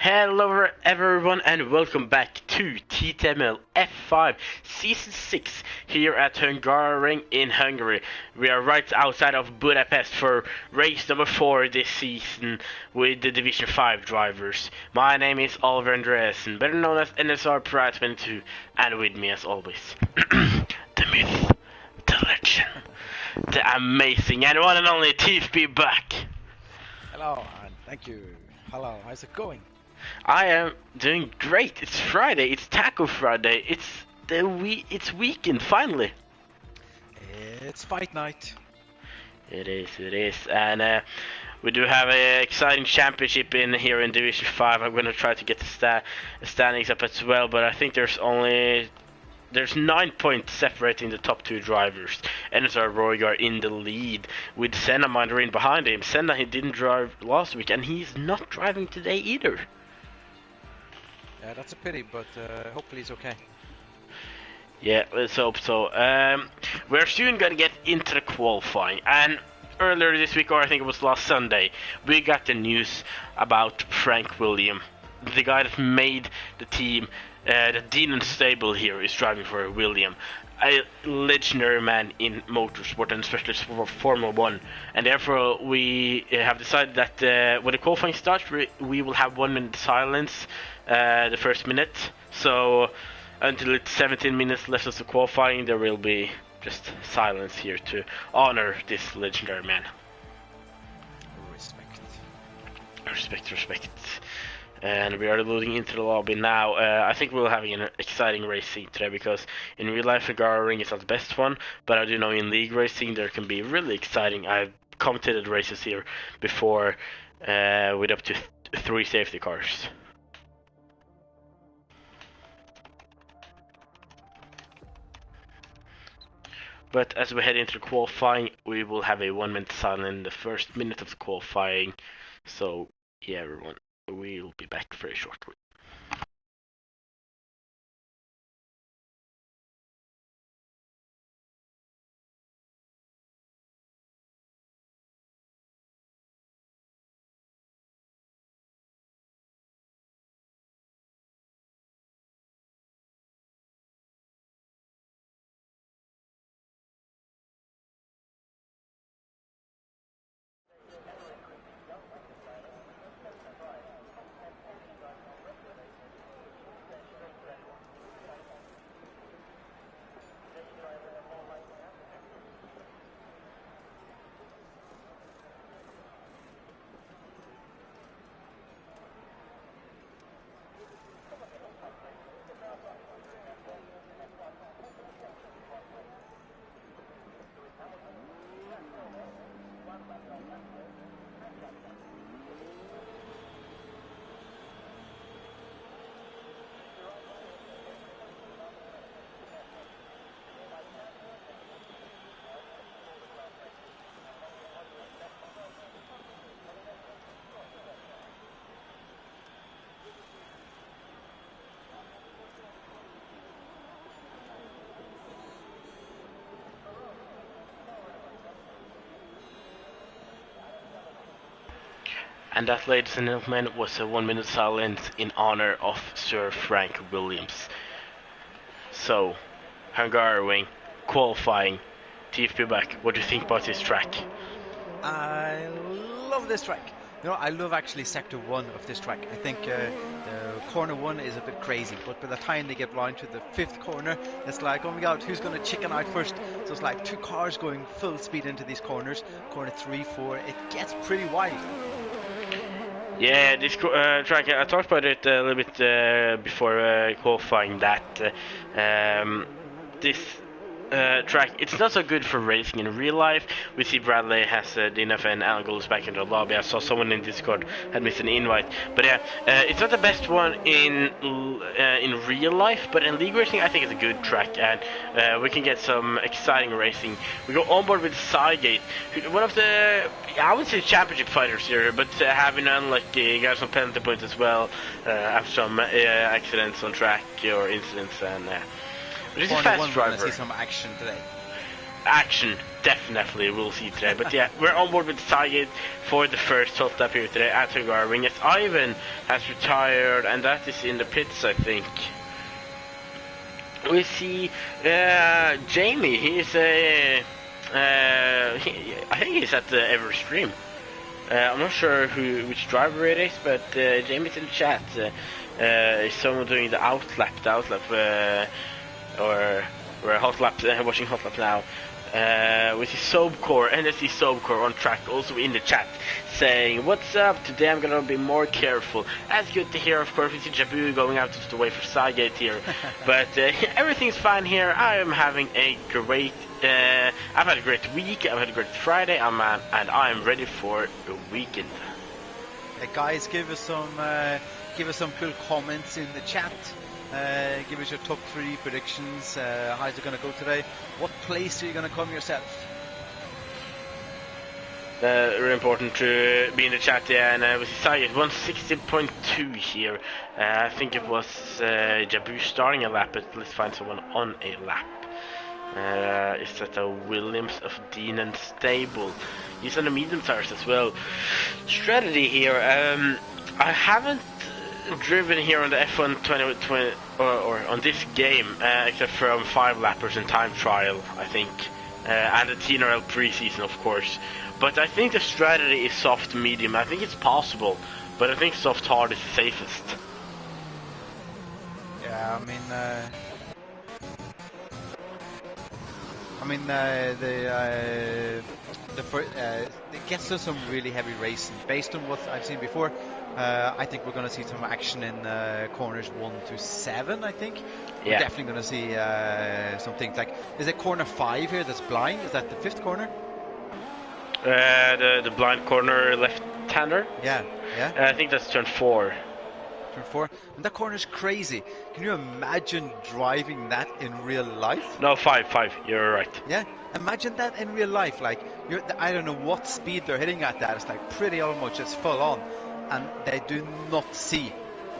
Hello everyone and welcome back to TTML F5 Season 6 here at Hungary in Hungary. We are right outside of Budapest for race number 4 this season with the Division 5 drivers. My name is Oliver Andreasen, better known as NSR Pride 22, and with me as always, the myth, the legend, the amazing and one and only TFB back. Hello and thank you. Hello, how's it going? I am doing great. It's Friday. It's Taco Friday. It's weekend finally. It's fight night. It is, and we do have an exciting championship in here in Division 5. I'm gonna try to get the standings up as well, but I think there's 9 points separating the top 2 drivers. NSR Roygar in the lead with Senna Mandarin behind him. Senna, he didn't drive last week and he's not driving today either. Yeah, that's a pity, but hopefully it's okay. Yeah, let's hope so. We're soon gonna get into the qualifying, and earlier this week, or I think it was last Sunday, we got the news about Frank William, the guy that made the team. The Dean and Stable here is driving for William, a legendary man in motorsport and especially for Formula 1, and therefore we have decided that when the qualifying starts, we will have 1 minute silence the first minute. So until it's 17 minutes left of the qualifying, there will be just silence here to honor this legendary man. Respect. And we are loading into the lobby now. I think we're having an exciting racing today because in real life Hungary ring is not the best one, but I do know in league racing there can be really exciting. I've commentated races here before with up to 3 safety cars. But as we head into qualifying, we will have a 1 minute silence in the first minute of the qualifying. So yeah, everyone, we'll be back very shortly. And that, ladies and gentlemen, was a 1 minute silence in honor of Sir Frank Williams. So, Hungary qualifying. TFB back, what do you think about this track? I love this track. You know, I love actually sector 1 of this track. I think the corner 1 is a bit crazy, but by the time they get round to the 5th corner, it's like, oh my god, who's going to chicken out first? So it's like 2 cars going full speed into these corners. Corner 3, 4, it gets pretty wild. Yeah, this track, I talked about it a little bit before qualifying that this track, it's not so good for racing in real life. We see Bradley has DNF and Alan goes back into the lobby. I saw someone in Discord had missed an invite. But yeah, it's not the best one in real life, but in league racing I think it's a good track, and we can get some exciting racing. We go on board with Cygate, one of the, I would say, championship fighters here, but having unlucky, got some penalty points as well after some accidents on track or incidents, and but he's a fast driver. See some action today. action definitely we'll see today. But yeah, we're on board with Saeed for the first hot lap here today at Hungary. Yes, Ivan has retired, and that is in the pits, I think. We see Jamie. He's I think he's at the Ever Stream. I'm not sure which driver it is, but Jamie's in the chat. Is someone doing the outlap, or hot lap, watching hot lap now? With his Soapcore, NSC Soapcore on track, also in the chat, saying, "What's up? Today I'm gonna be more careful." That's good to hear, of course. We see Jabu going out just away for Saget here, but everything's fine here. I am having a great. I've had a great week. I've had a great Friday, and I am ready for the weekend. Guys, give us some cool comments in the chat. Give us your top 3 predictions. How's it going to go today? What place are you going to come yourself? Really important to be in the chat, yeah, and we see 160.2 here. I think it was Jabu starting a lap, but let's find someone on a lap. Is that a Williams of Dean and Stable? He's on the medium tires as well. Strategy here, I haven't driven here on the F1 2020 or on this game except from 5 lappers and time trial, I think, and the TNRL preseason, of course. But I think the strategy is soft medium. I think it's possible, but I think soft hard is the safest. Yeah, it gets to some really heavy racing. Based on what I've seen before, I think we're going to see some action in corners 1 to 7. I think we're definitely going to see some things like, is it corner 5 here that's blind? Is that the 5th corner? The blind corner left-hander. Yeah. I think that's turn 4. Turn 4, and that corner is crazy. Can you imagine driving that in real life? No, 5. You're right. Yeah, imagine that in real life. Like, I don't know what speed they're hitting at that. It's like pretty almost just full on, and they do not see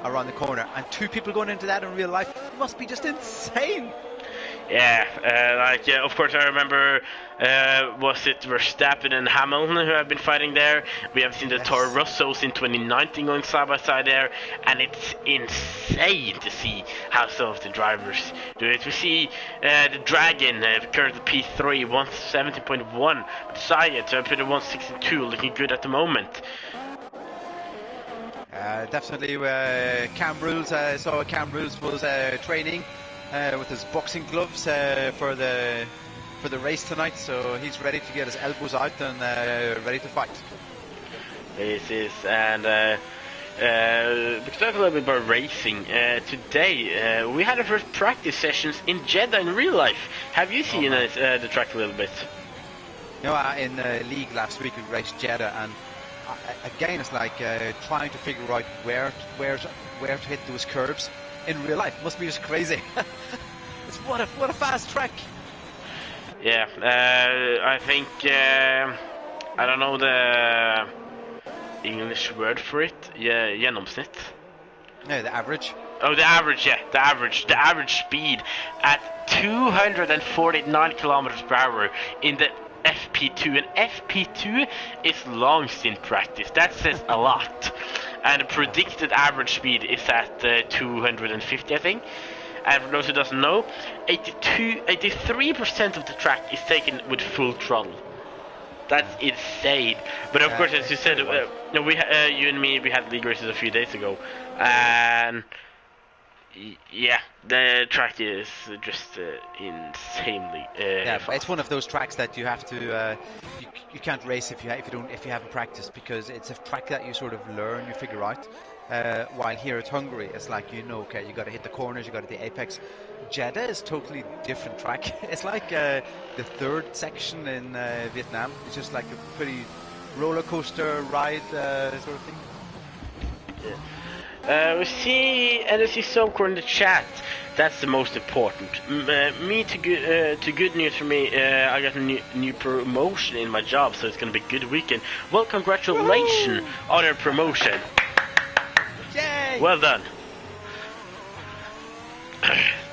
around the corner. And 2 people going into that in real life must be just insane. Yeah, of course I remember, was it Verstappen and Hamilton who have been fighting there? We have seen the Toro Rossos in 2019 going side by side there, and it's insane to see how some of the drivers do it. We see the Dragon, currently P3, 170.1, Sayed, put a 162, looking good at the moment. Definitely, Cam Rules, I saw Cam Rules was training with his boxing gloves for the race tonight, so he's ready to get his elbows out and ready to fight. This is, and because talk a little bit about racing today, we had our first practice sessions in Jeddah in real life. Have you seen the track a little bit? In the league last week we raced Jeddah, and again it's like trying to figure out where to hit those curves in real life. Must be just crazy. What a fast track. Yeah, I think I don't know the English word for it. Yeah, genomsnitt. No, the average. Oh, the average, yeah, the average speed at 249 kilometers per hour in the FP2, and FP2 is long stint practice. That says a lot. And the predicted average speed is at 250, I think. And for those who doesn't know, 83% of the track is taken with full throttle. That's insane. But of course, as you said, you and me, we had league races a few days ago, and yeah, the track is just insanely fast. It's one of those tracks that you have to you can't race if you haven't practiced, because it's a track that you sort of learn, you figure out. While here at Hungary, it's like, okay, you got to hit the corners, you got to hit the apex. Jeddah is totally different track. It's like the 3rd section in Vietnam. It's just like a pretty roller coaster ride sort of thing. Yeah. We see NSC Soapcore in the chat. That's the most important. To good news for me. I got a new promotion in my job, so it's gonna be a good weekend. Well, congratulations on your promotion. Yay! Well done.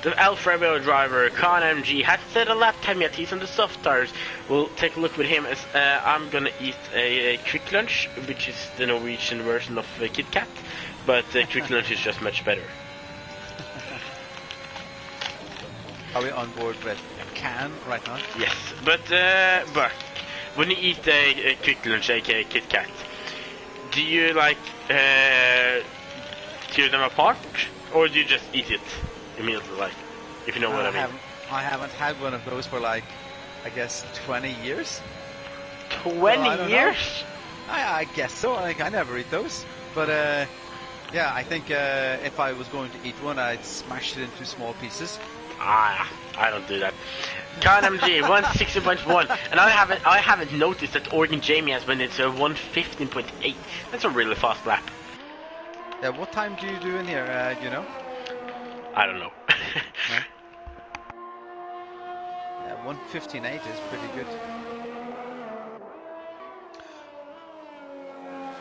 The Alfa Romeo driver, Khan MG, hasn't set a lap time yet. He's on the soft tires. We'll take a look with him as I'm gonna eat a quick lunch, which is the Norwegian version of Kit Kat, but quick lunch is just much better. Are we on board with can right now? Yes, but when you eat a quick lunch, aka Kit Kat, do you like tear them apart, or do you just eat it immediately, like, if you know what I mean? I haven't had one of those for like, I guess 20 years. 20 years? I guess so. Like, I never eat those, but yeah, I think if I was going to eat one, I'd smash it into small pieces. I don't do that. Khan MG 160.1, and I haven't noticed that Oregon Jamie has when it's a 115.8. That's a really fast lap. Yeah, what time do you do in here? Do you know? I don't know. Yeah, 1:15.8 is pretty good.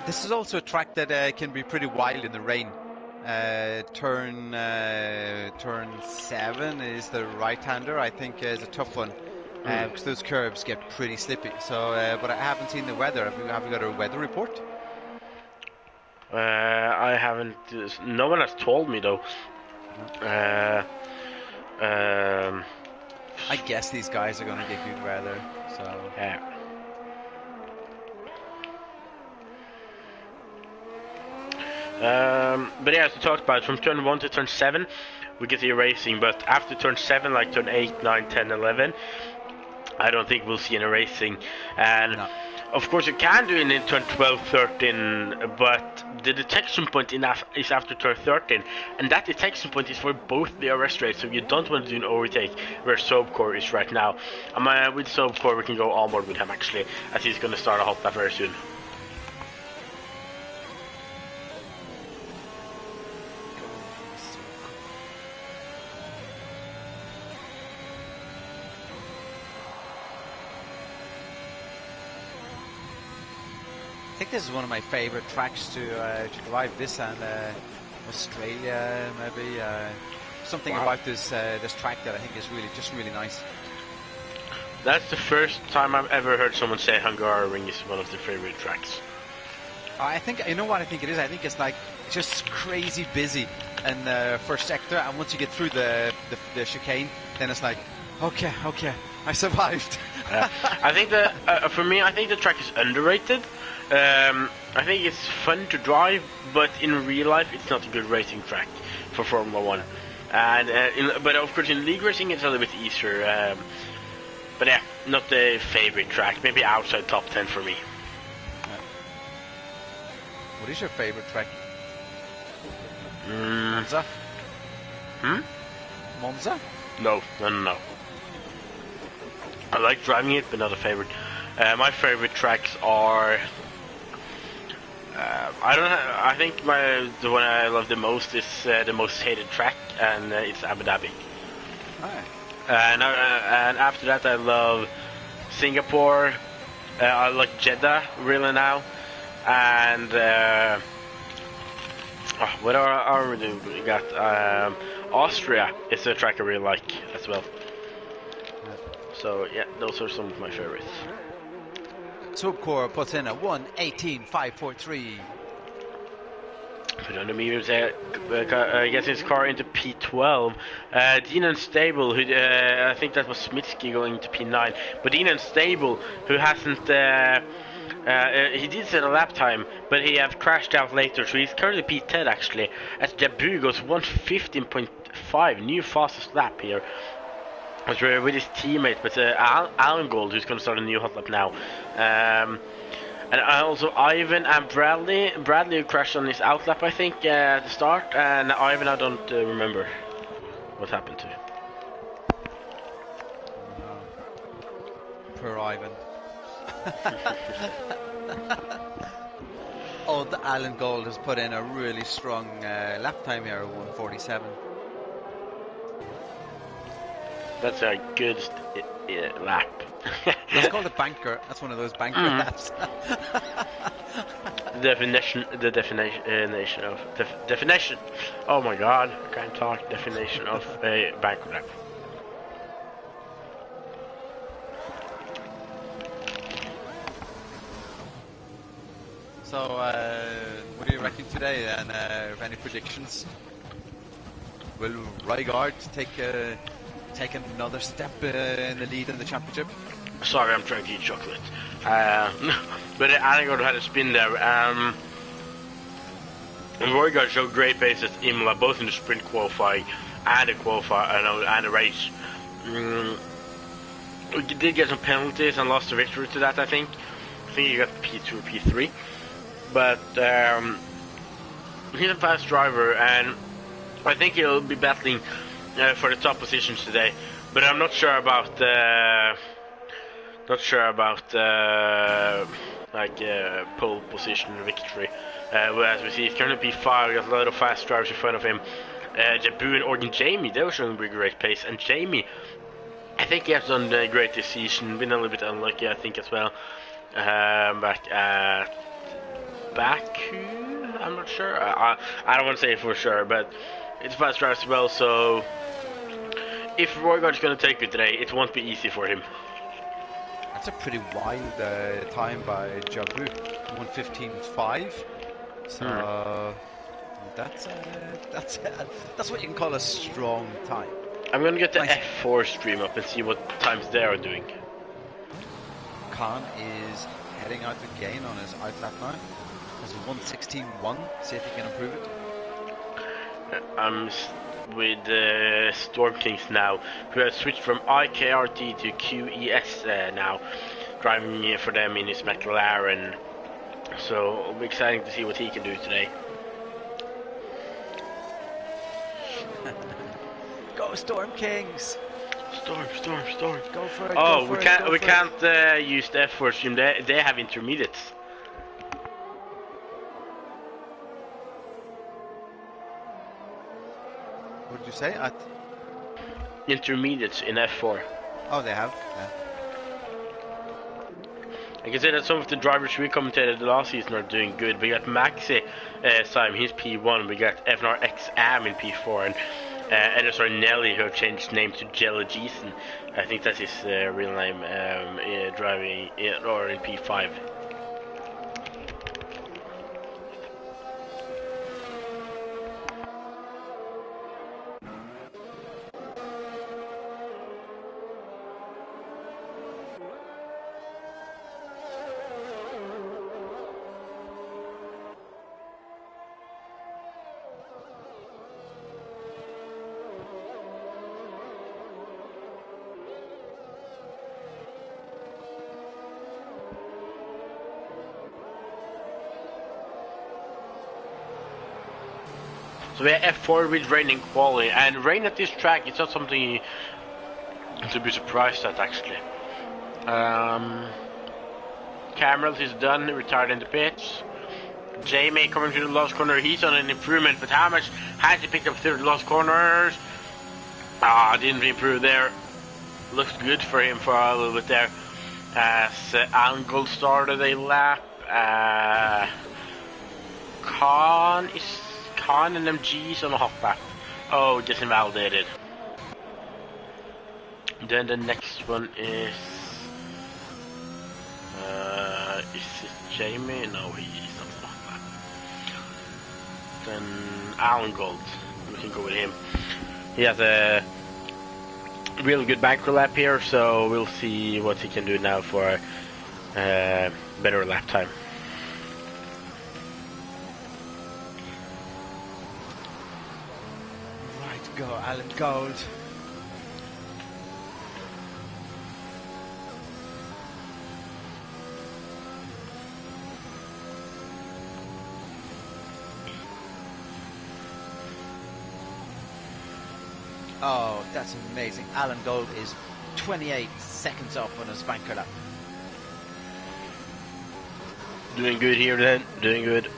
This is also a track that can be pretty wild in the rain. Turn 7 is the right-hander. I think is a tough one because those curbs get pretty slippy. So, but I haven't seen the weather. Have you got a weather report? I haven't. No one has told me though. I guess these guys are going to get good weather. So yeah. But yeah, as we talked about, from turn 1 to turn 7, we get the racing. But after turn 7, like turn 8, 9, 10, 11, I don't think we'll see any racing. And no. Of course, you can do it in turn 12, 13, but the detection point is after turn 13, and that detection point is for both the arrest rates, so you don't want to do an overtake where Sobcore is right now. With Sobcore, we can go onboard with him actually, as he's going to start a hot lap very soon. I think this is one of my favorite tracks to drive. This and Australia, maybe something about this track that I think is really nice. That's the first time I've ever heard someone say Hungary is one of their favorite tracks. I think, you know what I think it is? I think it's just crazy busy in the first sector, and once you get through the chicane, then it's like, okay, I survived. I think for me, I think the track is underrated. I think it's fun to drive, but in real life, it's not a good racing track for Formula 1. And but of course, in league racing, it's a little bit easier. But yeah, not the favorite track. Maybe outside top 10 for me. What is your favorite track? Monza. Monza? No. I like driving it, but not a favorite. My favorite tracks are. I think the one I love the most is the most hated track, and it's Abu Dhabi. Right. And after that, I love Singapore. I like Jeddah really now, and what are we doing? We got Austria. It's a track I really like as well. So yeah, those are some of my favorites. Sobcore puts in a 1:18.543. Put on the medium, gets his car into P12. Dean Unstable, who I think that was Smitsky going into P9. But Dean Unstable, who hasn't, he did set a lap time, but he have crashed out later, so he's currently P10 actually. As Jabu goes 1:15.5, new fastest lap here. With his teammate, but Alan Gold, who's going to start a new hot lap now. And also Ivan and Bradley. Bradley crashed on his outlap, I think, at the start. And Ivan, I don't remember what happened to. Poor Ivan. Old Alan Gold has put in a really strong lap time here, 1:47. That's a good lap. That's called a banker. That's one of those banker laps. definition. Oh my God, I can't talk. Definition of a banker lap. So, what do you reckon today? And any predictions? Will Rygaard take another step in the lead in the championship? Sorry, I'm trying to eat chocolate. But Rygaard had a spin there. And Rygaard showed great pace at Imola, both in the sprint qualifying and the race. We did get some penalties and lost the victory to that, I think. I think he got P2 or P3. But he's a fast driver, and I think he'll be battling for the top positions today. But I'm not sure about pole position victory. As we see, it's going to be P5. Got a lot of fast drivers in front of him. Jabu and Organ Jamie, they were showing a great pace, and Jamie, I think he has done great this season. Been a little bit unlucky, I think, as well. Back at Baku, I'm not sure. I don't want to say it for sure, but it's fast drive as well. So if Rygaard is going to take it today, it won't be easy for him. That's a pretty wild time by Jabu, 1:15.5. So that's what you can call a strong time. I'm gonna get the F4 stream up and see what times they are doing. Khan is heading out the gain on his outlap now. Has a 1:16.1. See if he can improve it. I'm with Storm Kings now, who has switched from IKRT to QES now, driving for them in his McLaren. So it'll be exciting to see what he can do today. Go Storm Kings! Storm. Go for it. Oh, we can't use the F4 stream. They have intermediates. What did you say? At intermediates in F4. Oh, they have. Yeah. I can say that some of the drivers we commentated last season are doing good. We got Maxi Simon, he's P1. We got FNR XM in P4, and Edison Nelly, who have changed name to Jello Jason. I think that's his real name, driving or in P5. So we have F4 with rain and quality, and rain at this track is not something to be surprised at, actually. Camerals is done, retired in the pits. Jamie coming to the last corner, he's on an improvement, but how much has he picked up through the last corners? Didn't improve there. Looks good for him for a little bit there. As Angle started a lap. Khan and MG's on a hot lap. Oh, just invalidated. Then the next one is it Jamie? No, he's not on a hot lap. Then Alan Gold. We can go with him. He has a real good banker lap here, so we'll see what he can do now for better lap time. Right, go Alan Gold. Oh, that's amazing. Alan Gold is 28 seconds off on his banker lap. Doing good here then, doing good.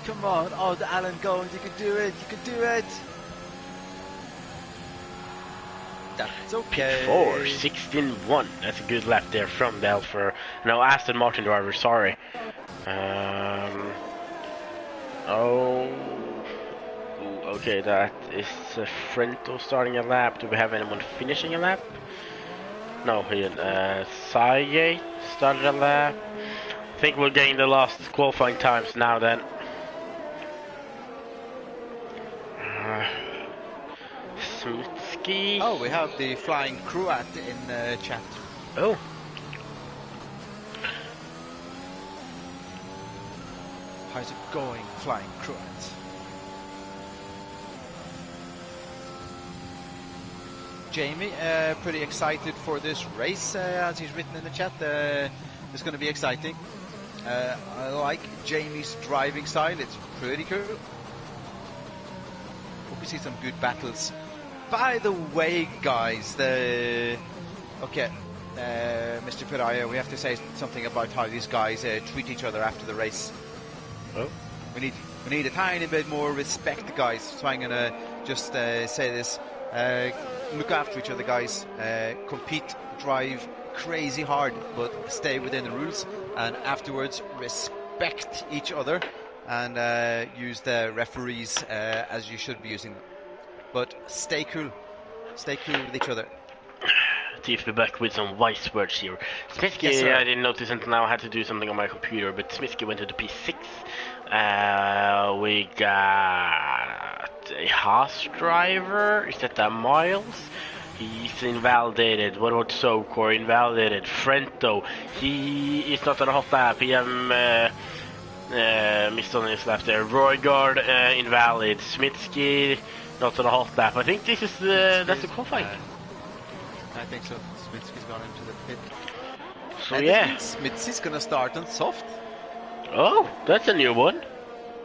Come on, oh, the Alan Gold, you can do it, you can do it. That's okay. P4, 16-1. That's a good lap there from the Aston Martin driver, sorry. Oh, okay, that is Frento starting a lap. Do we have anyone finishing a lap? No, Saye started a lap. I think we're getting the last qualifying times now then. Smitsky. Oh, we have the flying Croat in chat. Oh. How's it going, flying Croat? Jamie, pretty excited for this race, as he's written in the chat. It's going to be exciting. I like Jamie's driving style, it's pretty cool. Hope we see some good battles. By the way, guys, Mr. Piraya, we have to say something about how these guys treat each other after the race. Oh. We need a tiny bit more respect, guys. So I'm gonna just say this: look after each other, guys. Compete, drive crazy hard, but stay within the rules. And afterwards, respect each other and use the referees as you should be using them. But stay cool. Stay cool with each other. Be back with some wise words here. Smitsky, yes, I didn't notice until now. I had to do something on my computer, but Smitsky went to the P6. We got a Haas driver. Is that Miles? He's invalidated. What about Sobcore? Invalidated. Frento. He is not on a hot lap. He missed on his lap there. Roygard, invalid. Smitsky, not on a hot lap. I think this is that's the qualifying. I think so. Smitsky's gone into the pit. So yeah. Smitsky's gonna start on soft. Oh, that's a new one.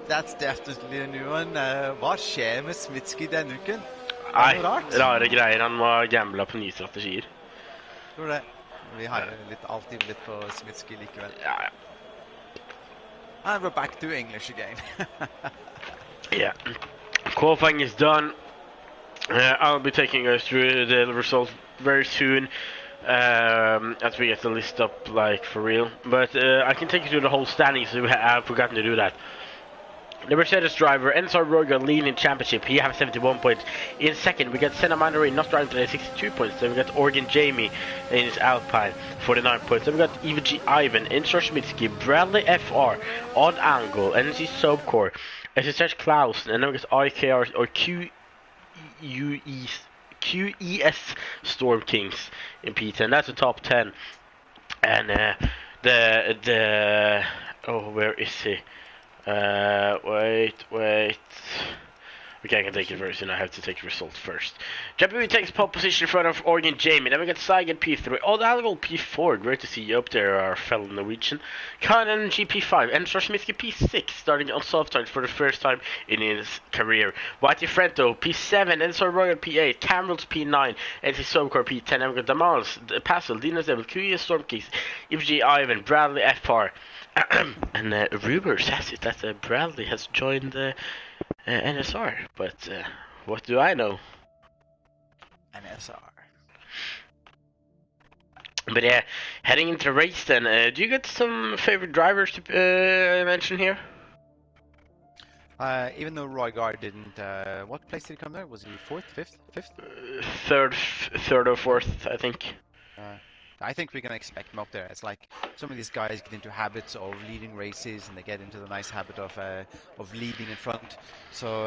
That's definitely a new one. Hva skjer med Smitsky denne uken? Nei, rare greier. Han må gamble på nye strategier. Tror det. Vi har alltid litt på Smitsky likevel. Ja. And we're back to English again. Yeah. Qualifying is done. I'll be taking us through the results very soon, as we get the list up, like, for real. But I can take you through the whole standings, so I've forgotten to do that. The Mercedes driver, Ensar Roger, leading championship. He has 71 points. In second, we got Senna Mandarin, not driving today, 62 points. Then we got Oregon Jamie in his Alpine, 49 points. Then we got EVG Ivan, Ensar Schmitsky, Bradley FR, Odd Angle, NC Sobcore, SSH Klaus, and then we got IKR or QES Storm Kings in P10. That's the top 10. And oh, where is he? Wait. Okay, I can take it very soon. I have to take the result first. JP takes pole position in front of Oregon Jamie. Then we got Sagan P3. Odd Angle P4. Great to see you up there, our fellow Norwegian. Kanan GP5. And Smitsky P6, starting on soft start for the first time in his career. Whitey Frento P7. Ensor Royal P8. Camerals P9. NC Sobcore P10. And we got Damals, Passel, Dinos Devil, QES Storm Kings, EFG Ivan, Bradley FR. And rumor says it that Bradley has joined NSR, but what do I know? NSR. But yeah, heading into the race then, do you get some favorite drivers to mention here? Even though Roygard didn't, what place did he come there? Was he fourth, fifth? Third or fourth, I think. I think we can expect him up there. It's like some of these guys get into habits of leading races, and they get into the nice habit of leading in front. So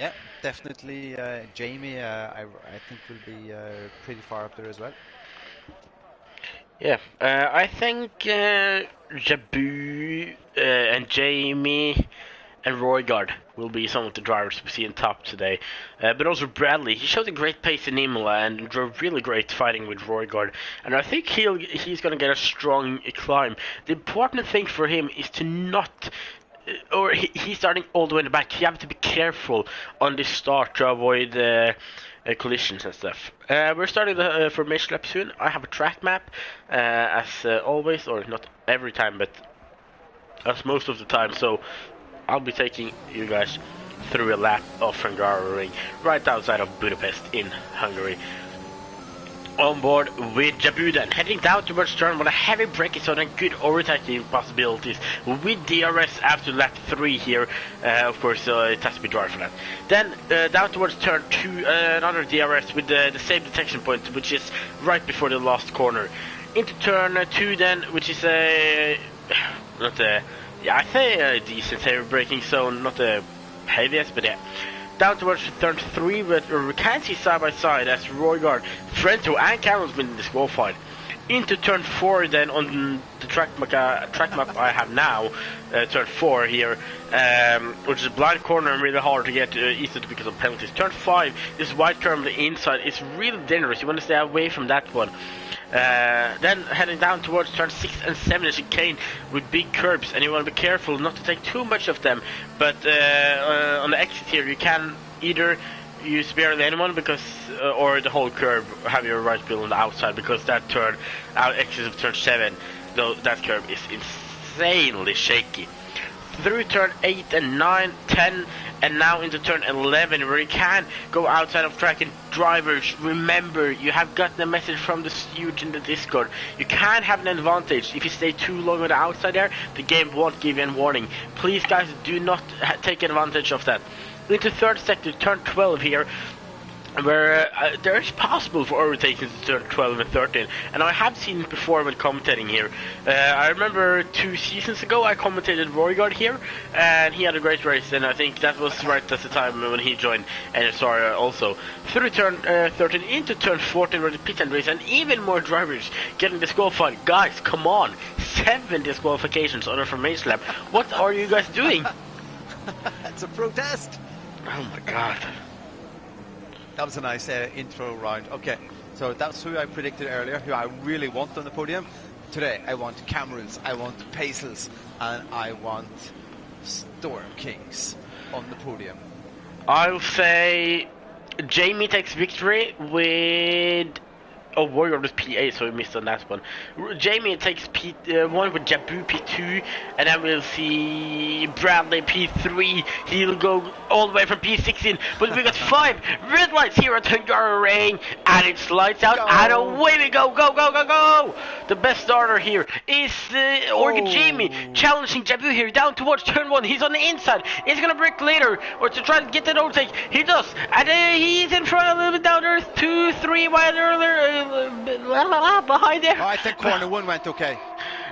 yeah, definitely Jamie. I think will be pretty far up there as well. Yeah, I think Jabu and Jamie and Roygard will be some of the drivers we see in top today. But also Bradley, he showed a great pace in Imola and drove really great fighting with Roygard. And I think he's going to get a strong climb. The important thing for him is to not... he's starting all the way in the back. You have to be careful on this start to avoid collisions and stuff. We're starting the formation lap soon. I have a track map, as always, or not every time, but as most of the time. So I'll be taking you guys through a lap of Hungaroring right outside of Budapest in Hungary. on board with Jabu then, heading down towards turn 1, a heavy braking zone and good overtaking possibilities with DRS after lap 3 here, of course it has to be dry for that. Then down towards turn 2, another DRS with the same detection point, which is right before the last corner. Into turn 2 then, which is not a, yeah, I say a decent heavy braking zone, not the heaviest, but yeah. Down towards turn 3, but we can see side by side as Roygaard, Frento and Carroll's been disqualified. Into turn 4 then on the track map I have now, turn 4 here, which is a blind corner and really hard to get easily because of penalties. Turn 5, this wide curve on the inside is really dangerous, you want to stay away from that one. Then heading down towards turn 6 and 7 is chicane with big curbs, and you want to be careful not to take too much of them. But on the exit here, you can either use barely anyone because, or the whole curb, have your right wheel on the outside, because that turn, exit of turn 7, though that curb is insanely shaky. Through turn 8 and 9, 10, and now into turn 11, where you can go outside of track. And drivers, remember, you have gotten a message from the steward in the Discord. You can have an advantage if you stay too long on the outside there. The game won't give you a warning. Please, guys, do not take advantage of that. Into third sector, turn 12 here, where there is possible for overtaking to turn 12 and 13, and I have seen it before when commentating here. I remember 2 seasons ago I commentated Roygaard here, and he had a great race, and I think that was right at the time when he joined NSR also. Through turn 13 into turn 14 where the pit and race, and even more drivers getting disqualified. Guys, come on, 7 disqualifications on a formation lap. What are you guys doing? It's a protest. Oh my god. That was a nice intro round. Okay, so that's who I predicted earlier, who I really want on the podium. Today, I want Camerons, I want Pacels, and I want Storm Kings on the podium. I'll say Jamie takes victory with... Oh, Warrior was P8, so we missed on that one. Jamie takes P1 with Jabu P2, and then we'll see Bradley P3. He'll go all the way from P16, but we got 5 red lights here at Hungary, and it's lights out, and away we go, go, go, go, go! The best starter here is Organ Jamie, challenging Jabu here down towards turn 1. He's on the inside. He's gonna break later, or to try to get that overtake. He does, and he's in front a little bit down there, 2, 3 wide earlier. Behind there. Oh, I think corner 1 went okay.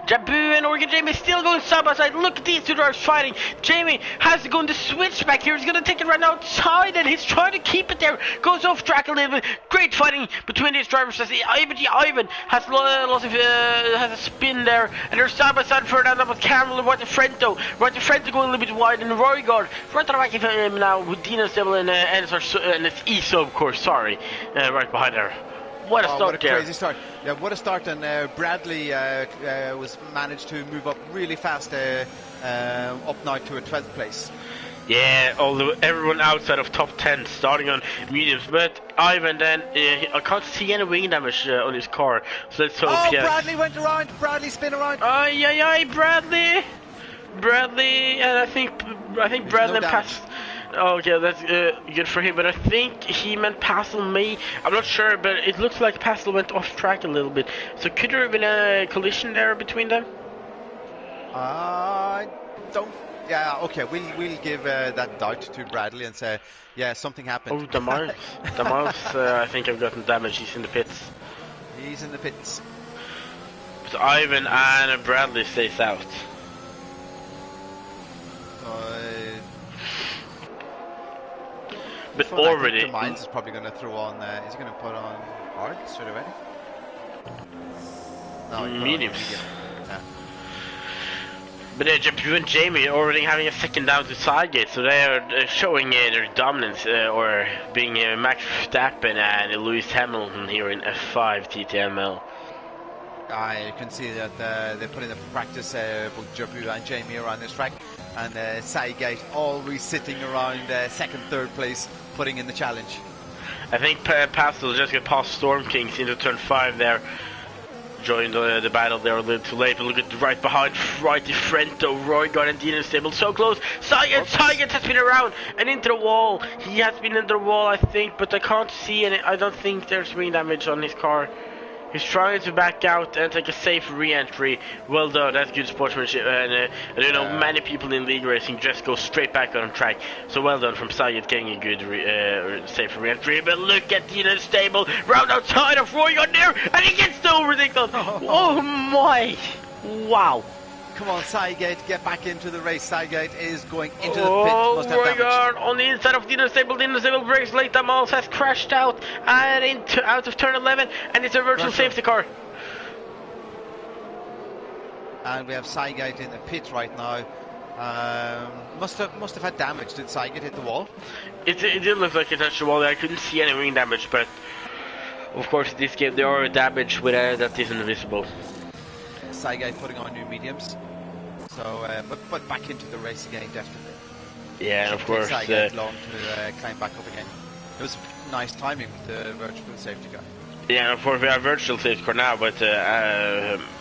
Jabu and Organ Jamie still going side by side. Look at these two drivers fighting. Jamie has to go in the switchback here. He's going to take it right outside, and he's trying to keep it there. Goes off track a little bit. Great fighting between these drivers. As Ivan has has a spin there, and they're side by side further down with Cameron right to Frento. Right to Frento going a little bit wide, and Roygaard right to the back of him now with Dino Stable and it's ESO, of course. Sorry, right behind there. What a start, what a crazy start. Yeah, what a start. And Bradley was managed to move up really fast up now to a 12th place. Yeah, although everyone outside of top 10 starting on mediums, but Ivan then, I can't see any wing damage on his car, so let's hope. Oh, Bradley went around, Bradley spin around. Bradley, and I think Bradley passed. Okay, that's good for him, but I think he meant Passel me. I'm not sure, but it looks like Passel went off track a little bit. So could there have been a collision there between them? Don't. Yeah, okay, we'll give that doubt to Bradley and say, yeah, something happened. Oh, Damars, I think I've gotten damage. He's in the pits. He's in the pits. So Ivan and Bradley stays out. But already, Mines is probably going to throw on. Is he going to put on hard straight away? No, mediums. Yeah. But Jabu and Jamie are already having a second down to side gate, so they are showing their dominance, or being Max Verstappen and Lewis Hamilton here in F5 TTML. You can see that they put in the practice both Jabu and Jamie around this track, and Sidegate always sitting around second, third place, putting in the challenge. I think Pastel just got past Storm Kings into turn 5 there. joined the battle there a little too late, but look at right behind, right in front though, Roygaard and Dino Stable so close. Saget has been around and into the wall. He has been into the wall, I think, but I can't see any. I don't think there's wing damage on his car. He's trying to back out and take a safe re-entry. Well done, that's good sportsmanship. And you know, many people in league racing just go straight back on track. So well done from Saget getting a good safe re-entry. But look at Dino Stable, round outside of Roy on there, and he gets so ridiculous. Oh my! Wow. Come on, Saget, get back into the race. Saget is going into the pit. Must have damage. On the inside of Dino Stable breaks late. Damals has crashed out and out of turn 11, and it's a virtual safety car. And we have Saget in the pit right now. Must have had damage. Did Saget hit the wall? It did look like it touched the wall. I couldn't see any wing damage, but of course in this game there are damage with that isn't visible. Saget putting on new mediums, so but back into the race again, definitely. Yeah, and of course Saget long to climb back up again. It was nice timing with the virtual safety car. Yeah, of course we have virtual safety car now, but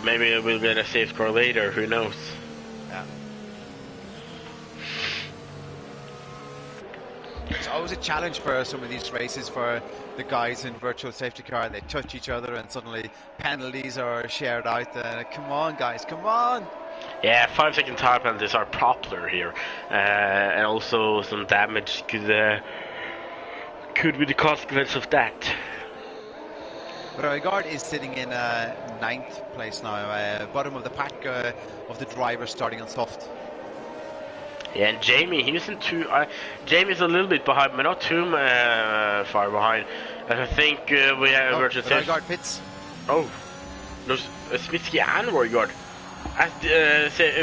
maybe we'll get a safety car later. Who knows? Yeah. It's always a challenge for some of these races for the guys in virtual safety car. They touch each other and suddenly penalties are shared out. Come on guys, come on! Yeah, 5-second tire penalties are popular here, and also some damage could be the consequence of that. Roygaard is sitting in 9th place now, bottom of the pack of the drivers starting on soft. Yeah, and Jamie, he isn't too. Jamie's a little bit behind, but not too far behind. And I think we have virtual safety. Roygaard pits. Oh, there's Smitsky and Roygaard at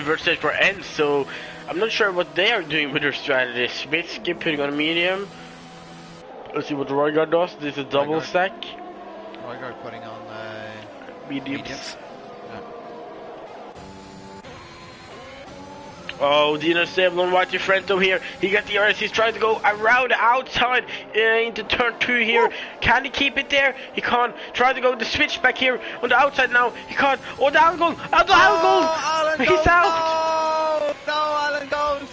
virtual safety car ends. So I'm not sure what they are doing with their strategy. Smitsky putting on a medium. Let's see what Roygaard does. This is a double stack. Roygaard putting on mediums. Oh, Dino Stable on right in front of here. He got the RS. He's trying to go around the outside into turn 2 here. Can he keep it there? He can't. Try to go the switch back here on the outside now. He can't. Oh, the Alan goal. Alan He's goes. out. No, Alan goes.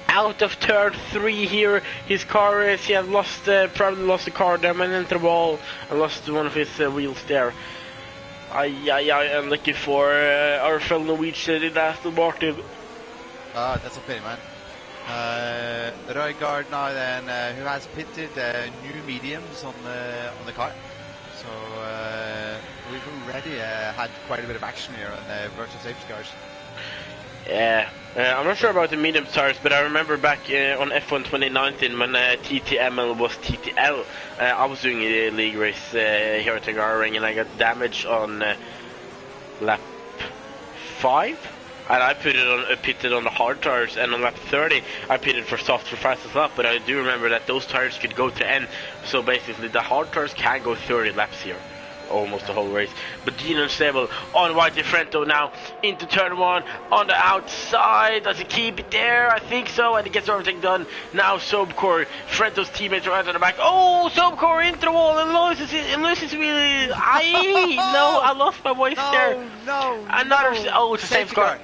Out of turn 3 here. His car is. He has lost. Probably lost the car there. And into the wall and lost one of his wheels there. I'm looking for our fellow Norwegian in Aston Martin. That's a pity, man. Roygaard now then, who has pitted new mediums on the car. So we've already had quite a bit of action here on virtual safety cars. Yeah, I'm not sure about the medium tires, but I remember back on F1 2019 when TTML was TTL. I was doing a league race here at Hungary, and I got damage on lap 5. And I pitted on the hard tires, and on lap 30 I pitted for soft for fastest lap. But I do remember that those tires could go to end, so basically the hard tires can go 30 laps here, almost the whole race. But Dino Stable on white in front though now into turn 1 on the outside. Does he keep it there? I think so, and he gets everything done. Now Sobcore, Frento's teammates are out on the back. Oh, Sobcore into the wall and loses wheel. I lost my voice there. No. Another. Oh, it's a safety car.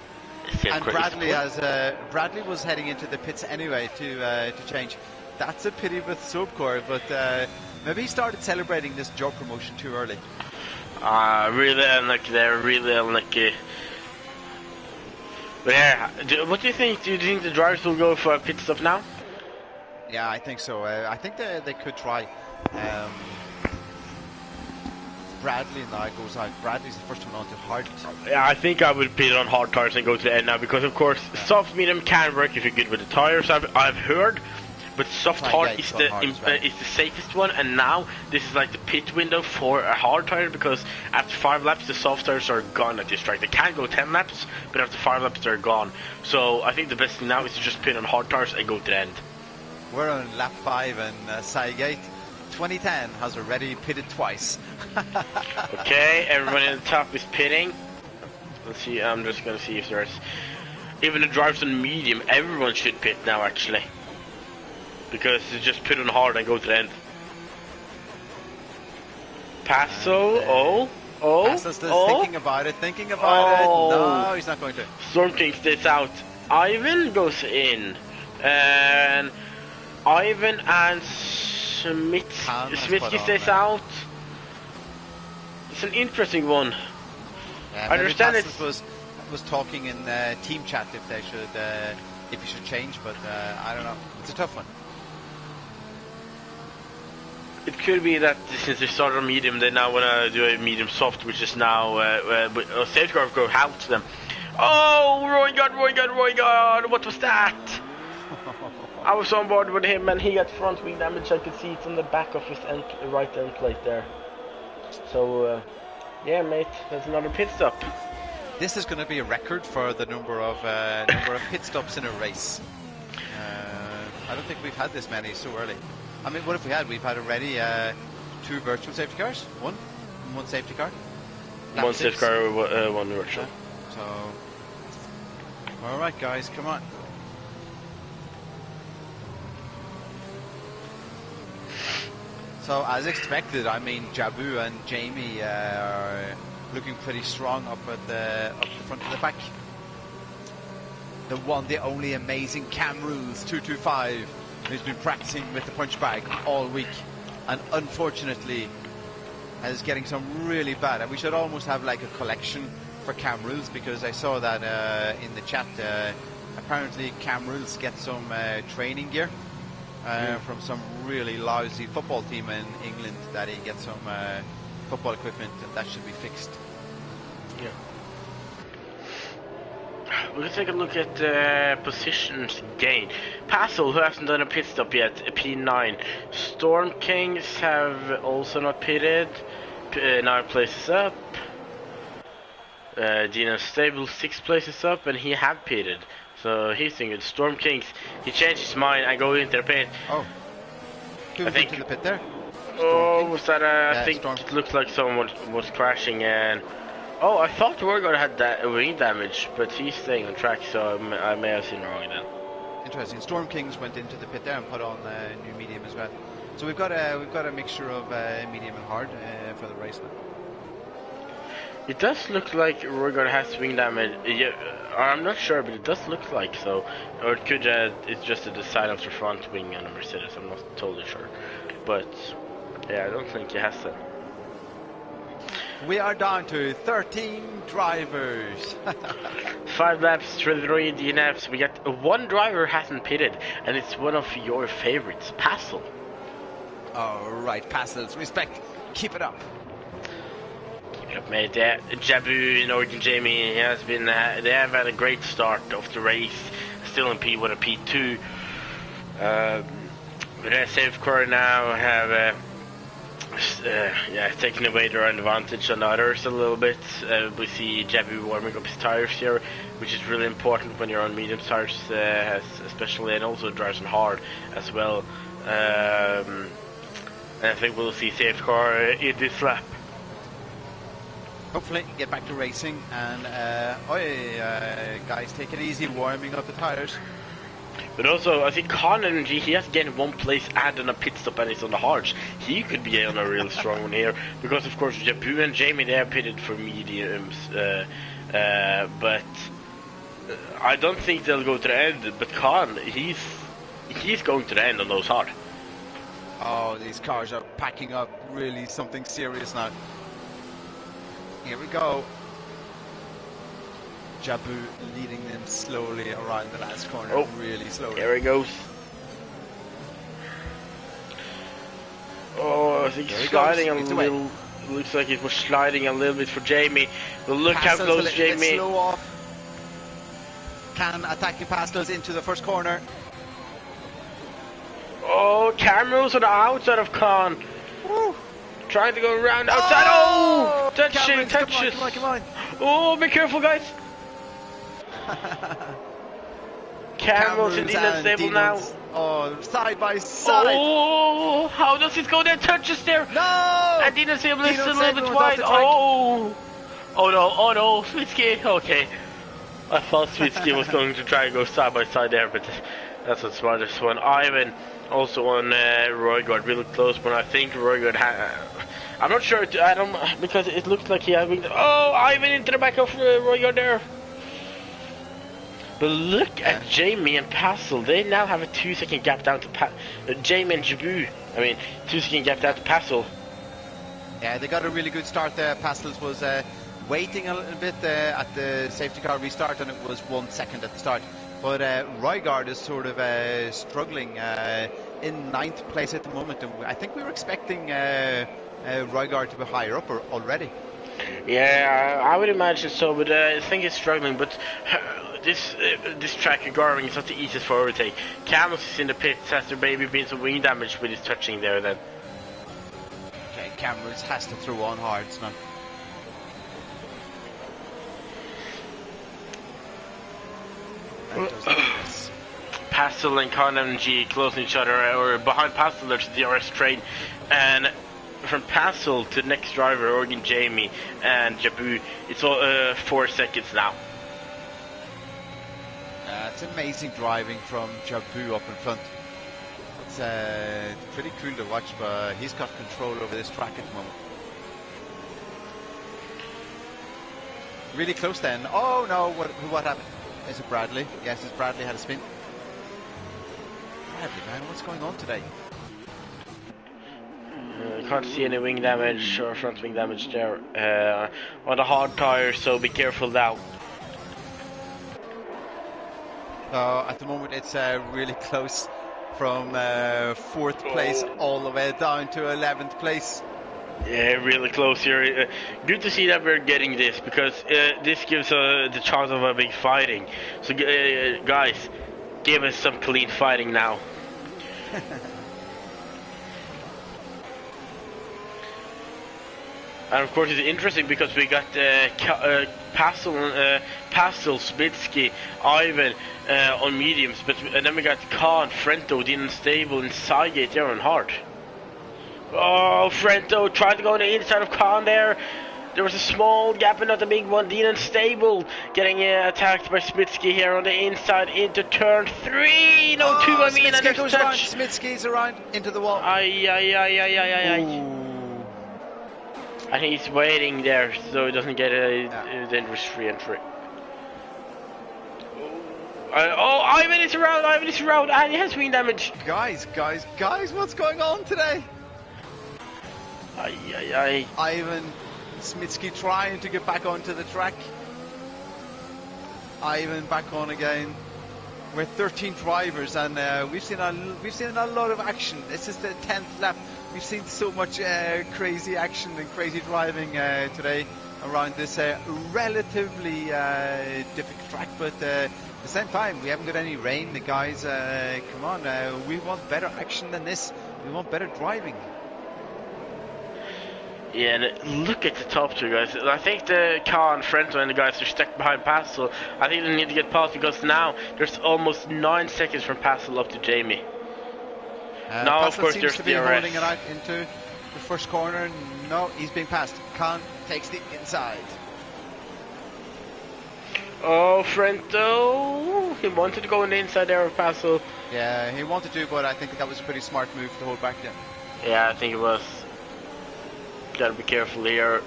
And Bradley was heading into the pits anyway to change. That's a pity with Subcore, but maybe he started celebrating this job promotion too early. Really unlucky there, really unlucky. But yeah, what do you think? Do you think the drivers will go for a pit stop now? Yeah, I think so. I think they could try. Bradley now goes out. Bradley's the first one on to hard. Yeah, I think I would pit on hard tires and go to the end now, because of course soft medium can work if you're good with the tires. I've heard, but soft hard is the safest one. And now this is like the pit window for a hard tire, because after 5 laps the soft tires are gone at this track. They can go 10 laps, but after 5 laps they're gone. So I think the best thing now is to just pit on hard tires and go to the end. We're on lap 5 and Saigate 2010 has already pitted twice. Okay, everybody in the top is pitting. Let's see, I'm just gonna see if there's... Even the drivers on medium, everyone should pit now actually. Because it's just pit on hard and go to the end. Passo, Pastel's still thinking about it, No, he's not going to. Storm King stays out. Ivan goes in. And Ivan and Smitsky stays out. It's an interesting one. Yeah, I understand it was talking in team chat if they should if he should change, but I don't know. It's a tough one. It could be that since they started on medium, they now want to do a medium soft, which is now safeguard go out to them. Oh, Roy God! What was that? I was on board with him, and he got front wing damage. I could see it on the back of his right end plate there. So, yeah, mate, that's another pit stop. This is going to be a record for the number of pit stops in a race. I don't think we've had this many so early. I mean, what if we had? We've had already 2 virtual safety cars, one safety car. One safety car, one virtual. So, all right, guys, come on. So, as expected, I mean, Jabu and Jamie are looking pretty strong up at the front of the pack. The one, the only amazing Cam Rules 225, who's been practicing with the punch bag all week, and unfortunately is getting some really bad. And we should almost have like a collection for Cam Rules, because I saw that in the chat. Apparently, Cam Rules gets some training gear from some really lousy football team in England. That he gets some football equipment, and that should be fixed. Yeah. We'll take a look at positions gained. Passel, who hasn't done a pit stop yet, P9. Storm Kings have also not pitted. 9 places up. Dino Stable 6 places up, and he have pitted. So he's doing good. Storm Kings, he changed his mind and go into the pit. Oh. Who was into the pit there? Oh, was that I think it looked like someone was crashing, and oh, I thought Rorgard had that wing damage, but he's staying on track, so I may have seen wrong then. Interesting. Storm Kings went into the pit there and put on new medium as well. So we've got a mixture of medium and hard for the race now. It does look like Rorgard has wing damage. Yeah, I'm not sure, but it does look like so. Or it could it's just a design of the front wing on a Mercedes. I'm not totally sure, but yeah, I don't think he has that. We are down to 13 drivers. 5 laps, 3 DNFs. We got 1 driver hasn't pitted, and it's one of your favorites, Passel. All right, Passels, respect. Keep it up. Keep it up, mate. Jabu and Norton Jamie has been. They have had a great start of the race. Still in P1 and P2. But their safe car now have. Taking away their advantage on others a little bit. We see Jabu warming up his tires here, which is really important when you're on medium tires, especially, and also drives on hard as well. And I think we'll see safe car in this lap. Hopefully get back to racing, and guys, take it easy warming up the tires. But also, I think Con Energy, he has gained 1 place and on a pit stop, and he's on the hards. He could be on a real strong one here, because of course Jabu and Jamie, they have pitted for mediums, but I don't think they'll go to the end. But Con, he's going to the end on those hard. Oh, these cars are packing up really something serious now. Here we go. Jabu leading them slowly around the last corner, really slowly. There he goes. Oh, I think he's sliding a little. Looks like he was sliding a little bit for Jamie. But look how close Jamie. Slow off. Can attacking Pastels into the first corner. Oh, Cameron's on the outside of Khan. Woo. Trying to go around outside. Oh, touches. Come on. Oh, be careful, guys. Cameron's in Dino's stable now. Oh, side by side. Oh, how does it go there? Touches there. No! And Dino's stable is a little bit wide. Oh no, Switsky. Okay. I thought Switsky was going to try and go side by side there, but that's the smartest one. Ivan also on Roygard, really close, but I think Roygard I'm not sure. I don't because it looks like he had winged. Oh, Ivan into the back of Royard there. But look at Jamie and Passel. They now have a 2-second gap down to Jamie and Jabu. I mean, 2-second gap down to Passel. Yeah, they got a really good start there. Passels was waiting a little bit at the safety car restart, and it was 1 second at the start. But Roygaard is sort of struggling in 9th place at the moment. And I think we were expecting Roygaard to be higher up already. Yeah, I would imagine so, but I think it's struggling. But this track going is not the easiest for overtake. Camus is in the pits, has there maybe been some wing damage with his touching there then. Okay, Cameron has to throw on hard now. Pastel and Con and G closing each other, or behind Pastel there's the DRS train, and from Pastel to the next driver, Oregon Jamie and Jabu, it's all 4 seconds now. It's amazing driving from Jabu up in front. It's pretty cool to watch, but he's got control over this track at the moment. Really close then. Oh no, what happened? Is it Bradley? Yes, it's Bradley had a spin. Bradley, man, what's going on today? Can't see any wing damage or front wing damage there on the hard tires, so be careful now. At the moment it's really close from 4th place all the way down to 11th place. Yeah, really close here. Good to see that we're getting this, because this gives the chance of a big fighting. So guys, give us some clean fighting now. And of course it's interesting because we got Pastel, Smitsky, Ivan on mediums, and then we got Khan, Frento, Dean Stable, and Sygate there on hard. Oh, Frento tried to go on the inside of Khan there. There was a small gap and not a big one. Dean Stable getting attacked by Smitsky here on the inside into turn 3. No, 2 I mean, and there's a touch. Smitsky's around into the wall. Ay. And he's waiting there so he doesn't get a dangerous free entry. Ivan is around, and he has wing damage. Guys, what's going on today? Ay. Ivan Smitsky trying to get back onto the track. Ivan back on again. We're 13 drivers, and we've seen a lot of action. This is the 10th lap. We've seen so much crazy action and crazy driving today around this relatively difficult track, but at the same time we haven't got any rain. The guys, come on, we want better action than this. We want better driving. Yeah, and look at the top two guys. I think the car and Frento and the guys are stuck behind Pastel. I think they need to get past, because now there's almost 9 seconds from Pastel up to Jamie. Now, of course, there's to be DRS. holding it out into the first corner. No, he's being passed. Khan takes the inside. Oh, Frento! He wanted to go on the inside there of Pastel. Yeah, he wanted to, but I think that was a pretty smart move to hold back there. Yeah, I think it was. Gotta be careful here.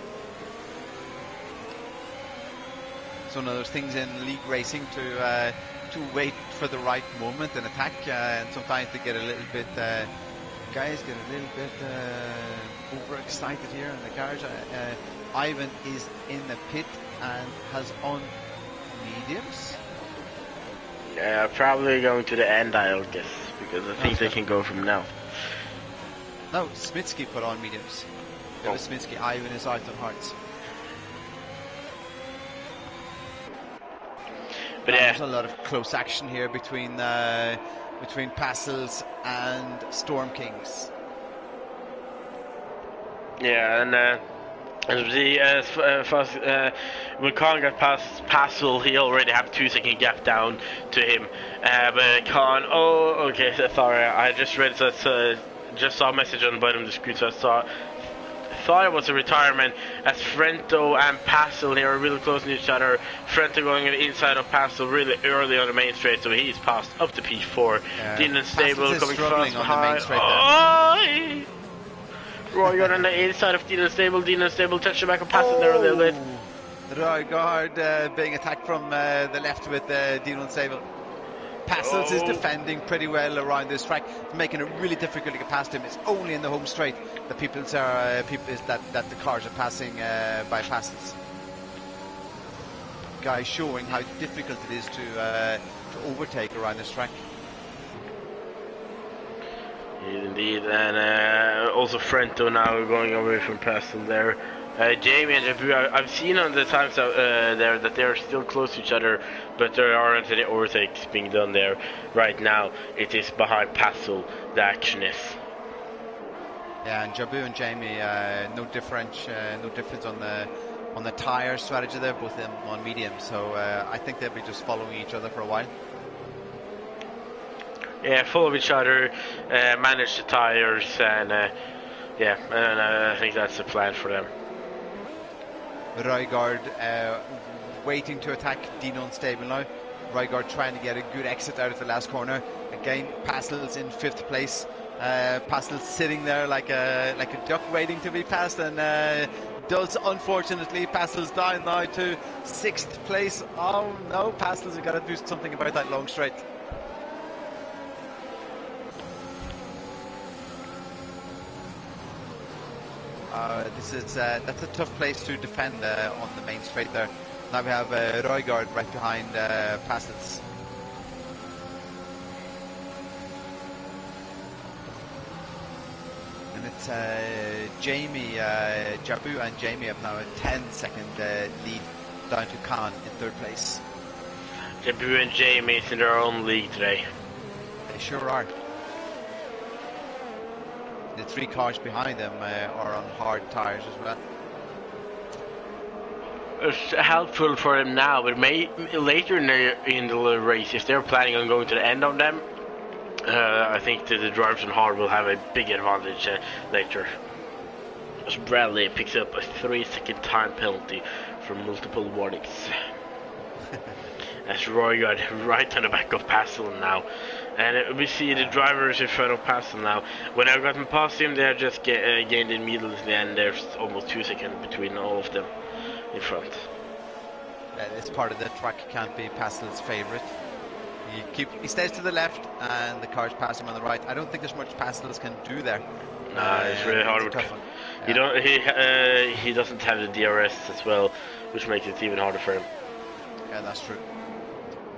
It's one of those things in league racing to wait for the right moment and attack, and sometimes they get a little bit guys get a little bit overexcited here in the cars. Ivan is in the pit and has on mediums. Yeah, probably going to the end, I'll guess, because I think they can go from now. No, Smitsky put on mediums. It was Smitsky. Ivan is out on hards. But yeah, there's a lot of close action here between Passels and Storm Kings. Yeah, and when Khan got past Passel, he already had 2 second gap down to him. But Khan, okay, sorry, I just read that. Just saw a message on the bottom of the screen, so thought it was a retirement, as Frento and Passel, they were really close to each other. Frento going in the inside of Passel really early on the main straight, so he's passed up to P4. Dean and Stable coming fast behind. Royguard on the inside of Dean Unstable. Dean Unstable touched the back of passing there a little bit. Royguard being attacked from the left with Dean Unstable. Passels is defending pretty well around this track, making it really difficult to get past him. It's only in the home straight that that the cars are passing by Passels. Guy showing how difficult it is to overtake around this track. Indeed, and also Frento now going away from Pastel there. Jamie and Jabu, I've seen on the times there that they're still close to each other, but there aren't any overtakes being done there right now. It is behind Pastel, the action is. Yeah, and Jabu and Jamie, no difference on the tyre strategy there, both of them on medium, so I think they'll be just following each other for a while. Yeah, follow each other, manage the tyres, and yeah, and I think that's the plan for them. Royguard waiting to attack Dean Unstable now. Royguard trying to get a good exit out of the last corner. Again, Pastel's in 5th place. Pastel's sitting there like a duck waiting to be passed, and does unfortunately. Pastel's down now to 6th place. Oh no, Pastel's have got to do something about that long straight. That's a tough place to defend on the main straight there. Now we have Royguard right behind Passels. And it's Jamie, Jabu and Jamie have now a 10-second lead down to Khan in 3rd place. Jabu and Jamie is in their own league today. They sure are. The 3 cars behind them are on hard tyres as well. It's helpful for them now, but later in the race, if they're planning on going to the end of them, I think that the drivers on hard will have a big advantage later. As Bradley picks up a 3-second time penalty for multiple warnings. As Royguard right on the back of Pastel now. And we see the drivers in front of Pastel now. When I've gotten past him, they're just gained immediately, and there's almost 2 seconds between all of them in front. This part of the track can't be Pastel's favourite. He stays to the left, and the cars pass him on the right. I don't think there's much Pastel's can do there. Nah, it's really hard. He doesn't have the DRS as well, which makes it even harder for him. Yeah, that's true.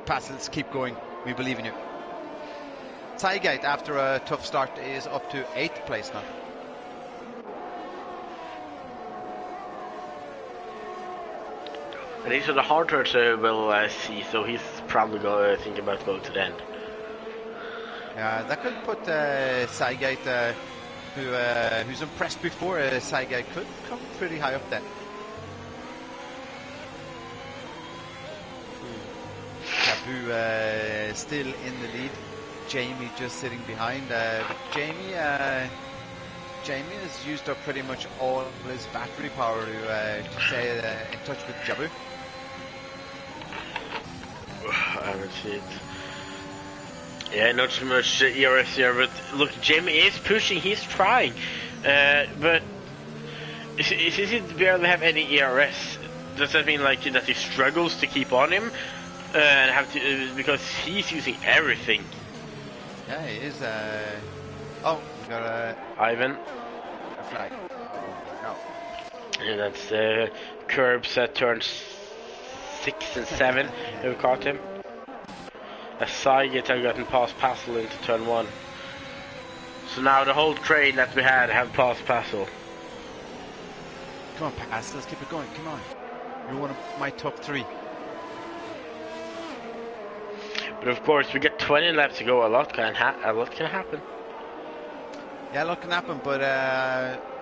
Pastel's keep going. We believe in you. Tygate, after a tough start, is up to 8th place now. And these are the hard turns we'll see, so he's probably going to think about going to the end. Yeah, that could put Tygate, who's impressed before, Tygate could come pretty high up then. Tabu still in the lead. Jamie just sitting behind. Jamie has used up pretty much all of his battery power to stay in touch with Jabu. I haven't seen it. Yeah, not so much ERS here, but look, Jamie is pushing, he's trying. But since he barely have any ERS, does that mean like that he struggles to keep on him? And have to, because he's using everything. Yeah, he is. Oh, we got a Ivan. A flag. Oh, no. And that's curbs at turns 6 and 7. Who caught him? As Saget have gotten past Passel into turn 1. So now the whole train that we had have passed Passel. Come on, Passel, let's keep it going. Come on. You're one of my top 3. But of course, we get 20 laps to go. A lot can happen. Yeah, a lot can happen, but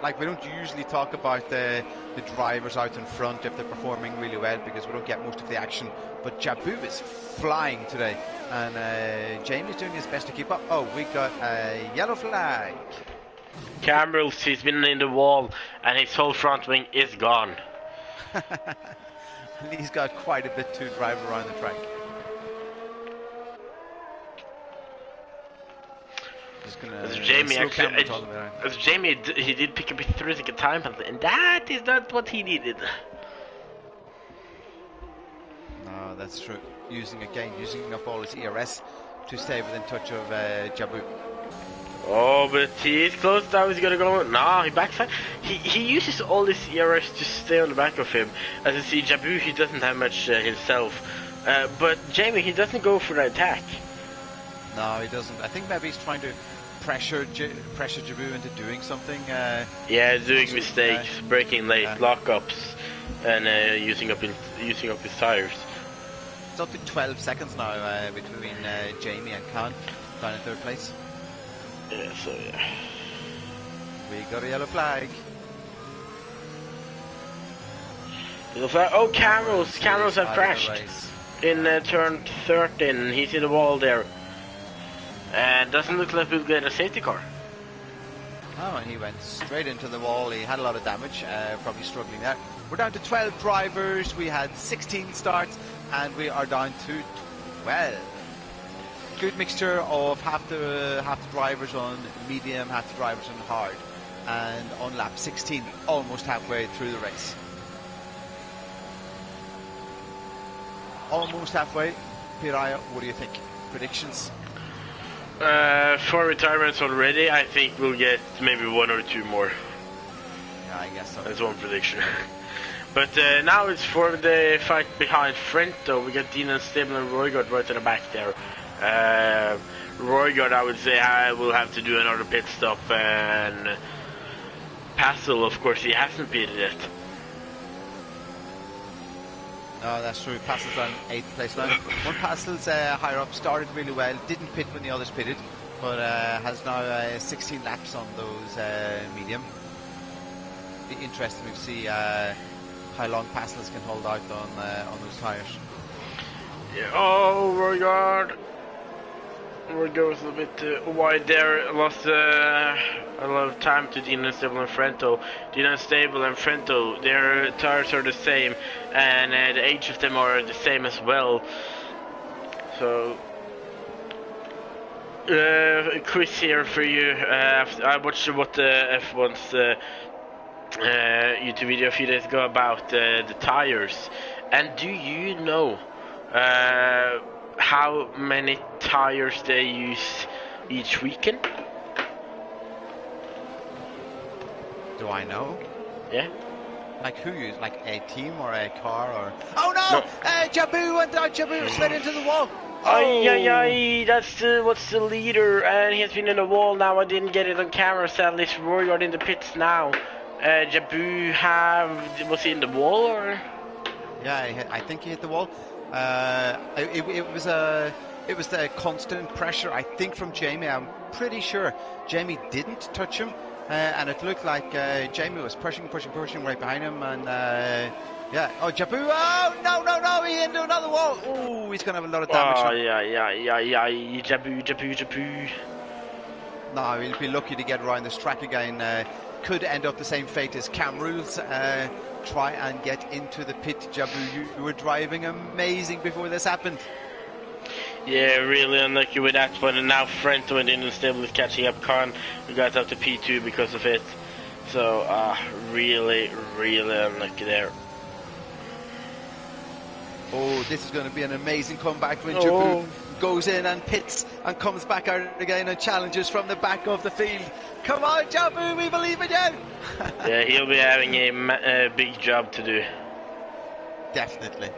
like we don't usually talk about the drivers out in front if they're performing really well because we don't get most of the action. But Jabu is flying today, and Jamie's doing his best to keep up. Oh, we got a yellow flag. Cambrils, he's been in the wall, and his whole front wing is gone. He's got quite a bit to drive around the track. Just gonna As Jamie slow actually, camera all the way around. as Jamie, he did pick up a terrific time penalty, and that is not what he needed. No, that's true. Using up all his ERS to stay within touch of Jabu. Oh, but he is close now. He's gonna go. No, he backside. He uses all his ERS to stay on the back of him. As you see, Jabu, he doesn't have much himself. But Jamie, he doesn't go for the attack. No, he doesn't. I think maybe he's trying to pressure Jabu into doing something. Yeah, doing mistakes, breaking late lockups, and using up his tires. It's up to 12 seconds now between Jamie and Khan down in third place. Yeah, so yeah. We got a yellow flag. Yellow flag. Oh, Cameros have crashed in turn 13. He's in the wall there. And doesn't look like we'll get a safety car. Oh, and he went straight into the wall. He had a lot of damage, probably struggling there. We're down to 12 drivers. We had 16 starts, and we are down to 12. Good mixture of half the drivers on medium, half the drivers on hard, and on lap 16, almost halfway through the race. Almost halfway. Piraya, what do you think? Predictions? 4 retirements already. I think we'll get maybe 1 or 2 more. Yeah, I guess so. That's one prediction. But now it's for the fight behind Frento. We got Dean Unstable and Roygard right in the back there. Roygard, I would say, I will have to do another pit stop, and Passel, of course, he hasn't pitted yet. No, that's true. Passel's on 8th place now. One Passel's higher up, started really well, didn't pit when the others pitted, but has now 16 laps on those medium. Be interesting to see how long Passels can hold out on those tyres. Yeah. Oh, Roygard was a bit wide there. Lost a lot of time to Dean Unstable and Frento. Dean Unstable and Frento, their tires are the same, and the age of them are the same as well. So, a quiz here for you. I watched what the F1's YouTube video a few days ago about the tires, and do you know how many tires they use each weekend? Do I know? Yeah. Like who used? Like a team or a car or? Oh no! Jabu went down. Jabu slid into the wall. Oh, that's what's the leader, and he has been in the wall now. I didn't get it on camera. Sadly, it's Roygard in the pits now. Jabu was he in the wall or? Yeah, I think he hit the wall. It was the constant pressure, I think, from Jamie. I'm pretty sure Jamie didn't touch him, and it looked like Jamie was pushing right behind him, and yeah. Oh, Jabu! Oh no! He into another wall. Oh, he's gonna have a lot of damage. Oh yeah. Jabu. No, he'll be lucky to get around this track again. Could end up the same fate as Cam Rules. Try and get into the pit. Jabu, you were driving amazing before this happened. Yeah, really unlucky with that one, and now Frento and Unstable is catching up. Khan, who got up to P2 because of it. So, really unlucky there. Oh, this is going to be an amazing comeback when Jabu goes in and pits and comes back out again and challenges from the back of the field. Come on, Jabu, we believe in you! Yeah, he'll be having a big job to do. Definitely.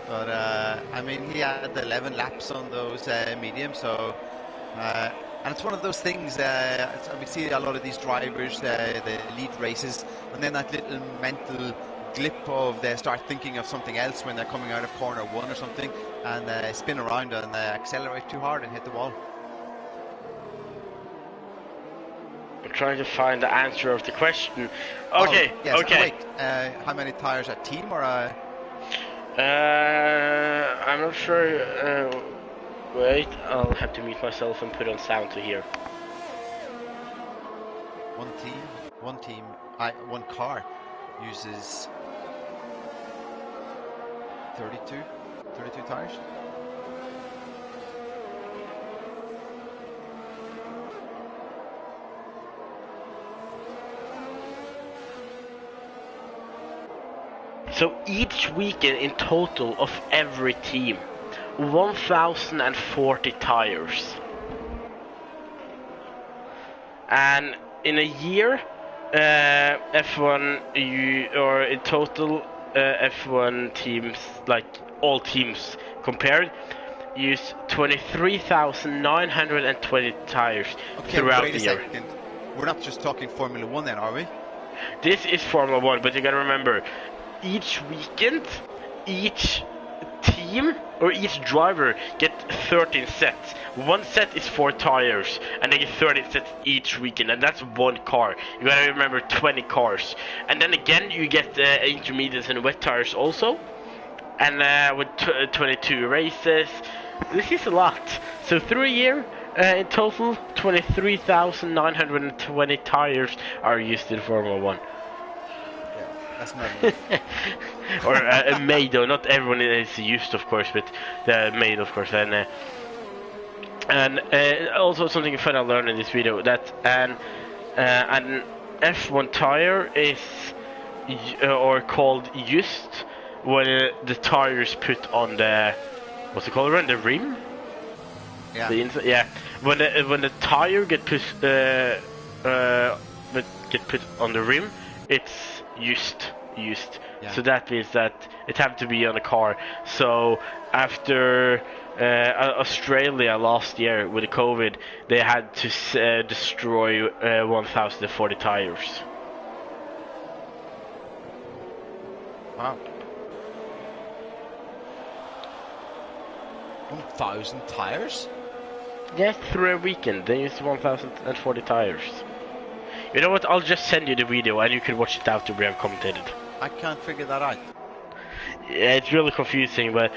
But, I mean, he had 11 laps on those mediums, so... and it's one of those things, we see a lot of these drivers, the lead races, and then that little mental glip of they start thinking of something else when they're coming out of corner 1 or something, and spin around and accelerate too hard and hit the wall. I'm trying to find the answer of the question. Okay, yes, okay. Wait, how many tires, a team or a... I'm not sure. Wait, I'll have to mute myself and put on sound to hear. One car uses 32 tires. So each weekend in total of every team, 1,040 tires. And in a year, F1 or in total, F1 teams, like all teams compared, use 23,920 tires throughout the year. Second. We're not just talking Formula 1 then, are we? This is Formula 1, but you gotta remember, each weekend, each team or each driver get 13 sets. One set is 4 tires, and they get 13 sets each weekend, and that's one car. You gotta remember 20 cars. And then again, you get intermediates and wet tires also. And with 22 races, this is a lot. So through a year, in total, 23,920 tires are used in Formula 1. That's not enough. Or made, though. Not everyone is used, of course, but they're made, of course. And also something fun I learned in this video, that an F1 tire is or called used when the tire is put on the, what's it called, the rim? Yeah. The inside, yeah. When the tire get put on the rim, it's used. Yeah. So that means that it have to be on a car. So after Australia last year with the COVID, they had to destroy 1,040 tires. Wow. 1,000 tires? Yes, through a weekend they used 1,040 tires. You know what? I'll just send you the video and you can watch it after we have commentated. I can't figure that out. Yeah, it's really confusing, but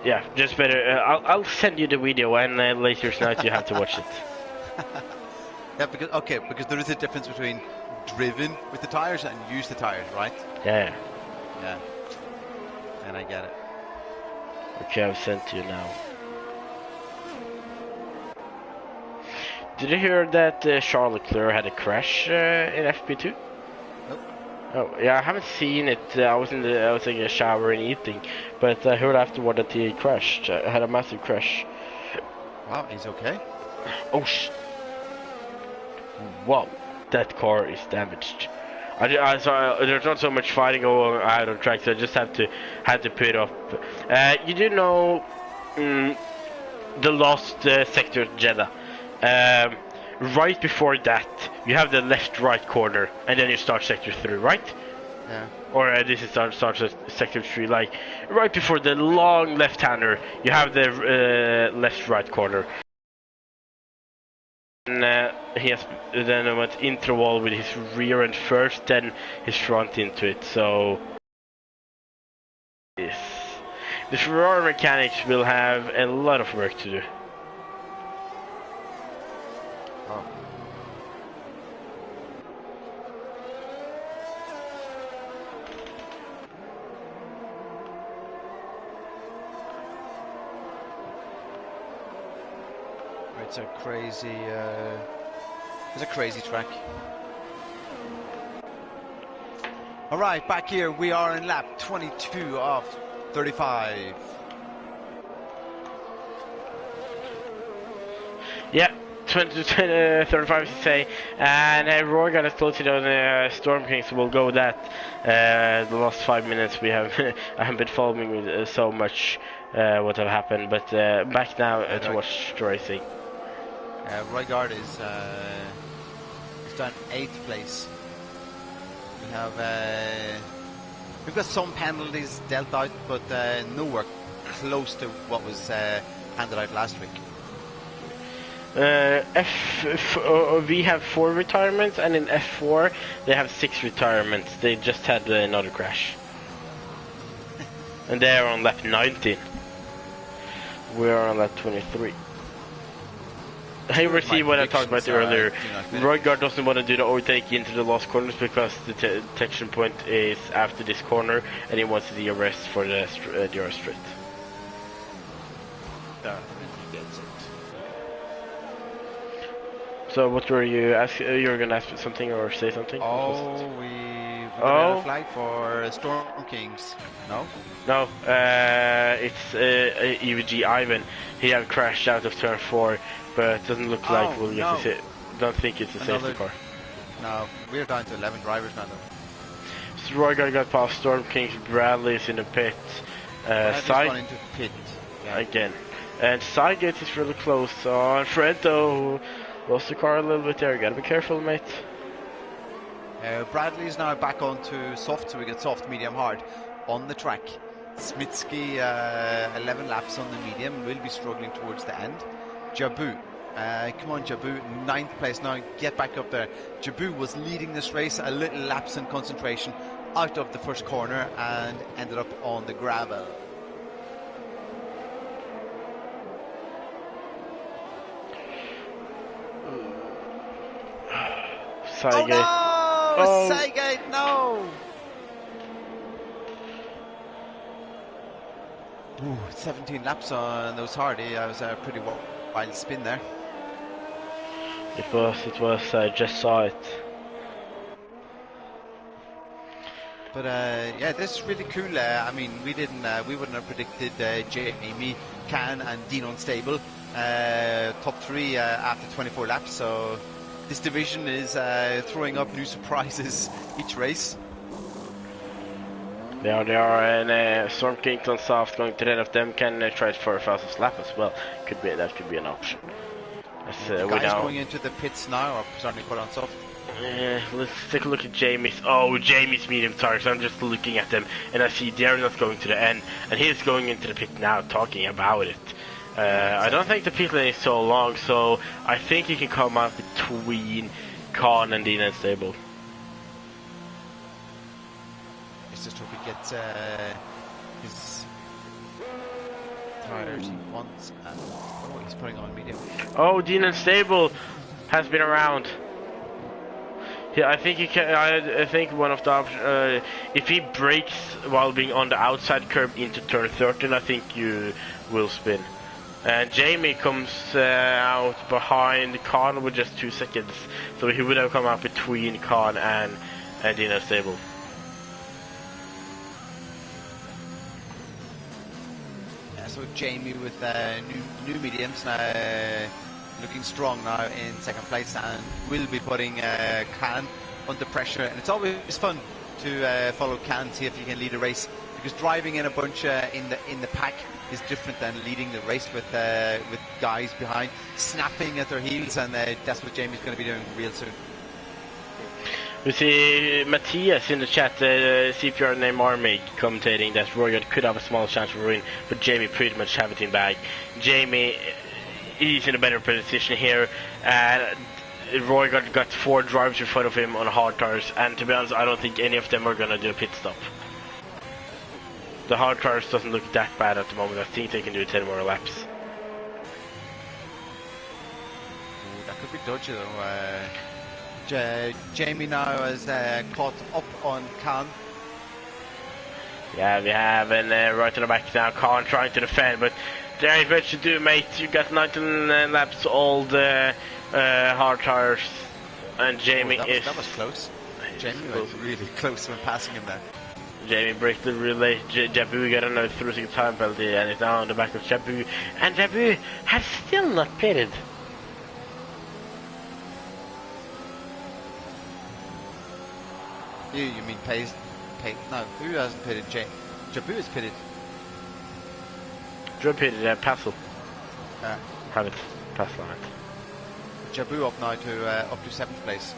yeah, just better. I'll send you the video, and later tonight you have to watch it. Yeah, because there is a difference between driven with the tires and use the tires, right? Yeah. Yeah. And I get it. Okay, I've sent you now. Did you hear that Charles Leclerc had a crash in FP2? Nope. Oh, yeah, I haven't seen it. I was taking a shower and eating, but I heard afterward that he crashed. Had a massive crash. Wow, he's okay. Oh wow, that car is damaged. I saw there's not so much fighting going out on track, so I just had to put it up. You do know the last sector Jeddah. Right before that, you have the left-right corner, and then you start sector 3, right? Yeah. Or this is starts sector 3, like right before the long left-hander, you have the left-right corner. And he has then went interval with his rear end first, then his front into it. So yes, the Ferrari mechanics will have a lot of work to do. Oh. It's a crazy, it's a crazy track. All right, back here we are in lap 22 of 35. Yeah, 35 to say, and Roy got us close on Storm King, so we'll go with that. The last 5 minutes we have I haven't been following with so much what have happened, but back now to watch the racing. Roygard is done 8th place. We've got some penalties dealt out, but nowhere close to what was handed out last week. We have 4 retirements, and in F4 they have 6 retirements. They just had another crash. And they are on lap 19. We are on lap 23. Hey, we see what I talked about earlier. Roygard doesn't want to do the overtake into the last corners because the detection point is after this corner, and he wants the arrest for the arrest straight. So what were you asking? You were gonna ask something or say something? Oh, we On the red flag for Storm Kings. No? No, it's EVG Ivan. He have crashed out of turn 4, but it doesn't look like we'll get to see. Don't think it's a safety car. No, we're down to 11 drivers now though. So Roy got past Storm Kings, Bradley's in the pit. Bradley's gone into pit. Yeah. Again. And Sidegate is really close on Freddo. Lost the car a little bit there, gotta be careful, mate. Bradley's now back onto soft, so we get soft, medium, hard on the track. Smitsky, 11 laps on the medium, will be struggling towards the end. Jabu, come on Jabu, 9th place now, get back up there. Jabu was leading this race, a little lapse in concentration out of the first corner and ended up on the gravel. Sidegate. Oh, Sidegate, no! Ooh, 17 laps on those hardy. That was a pretty wild spin there. It was, I just saw it. But yeah, this is really cool. I mean, we wouldn't have predicted Jamie, Can and Dean Unstable top 3 after 24 laps, so this division is throwing up new surprises each race. They are, and Storm Kings on soft going to the end of them can try for a fastest lap as well. That could be an option. Guys going into the pits now are starting to put on soft. Let's take a look at Jamie's. Oh, Jamie's medium tires. I'm just looking at them and I see they're not going to the end, and he's going into the pit now talking about it. I don't think the pit lane is so long, so I think he can come out between Khan and Dean Unstable. Let's just hope he gets his tires he wants. Oh, he's putting on medium. Oh, Dean Unstable has been around. Yeah, I think he can. I think one of the options. If he brakes while being on the outside curb into turn 13, I think you will spin. And Jamie comes out behind Khan with just 2 seconds, so he would have come out between Khan and Dean Unstable. So Jamie with new mediums now, looking strong now in 2nd place, and will be putting Can under pressure. And it's always fun to follow Can, see if you can lead a race, because driving in a bunch in the pack is different than leading the race with guys behind snapping at their heels, and that's what Jamie's going to be doing real soon. We see Matthias in the chat, CPR name Armig, commentating that Royard could have a small chance for win, but Jamie pretty much have it in bag. Jamie is in a better position here, and Royard got 4 drivers in front of him on hard tires, and to be honest, I don't think any of them are going to do a pit stop. The hard tires doesn't look that bad at the moment. I think they can do 10 more laps. Ooh, that could be dodgy though. Jamie now has caught up on Khan. Yeah, we have, and right to the back now, Khan trying to defend, but there ain't much to do, mate. You got 19 laps old hard tires, and Jamie that was close. Jamie was really close when passing him there. Jamie breaks the relay. Jabu got another 3-second time penalty, and it's now on the back of Jabu, and Jabu has still not pitted. You mean Pace? No, who hasn't pitted? Jabu has pitted. Jabu pitted, Passel. Have it, Passel on it. Jabu up now to up to 7th place.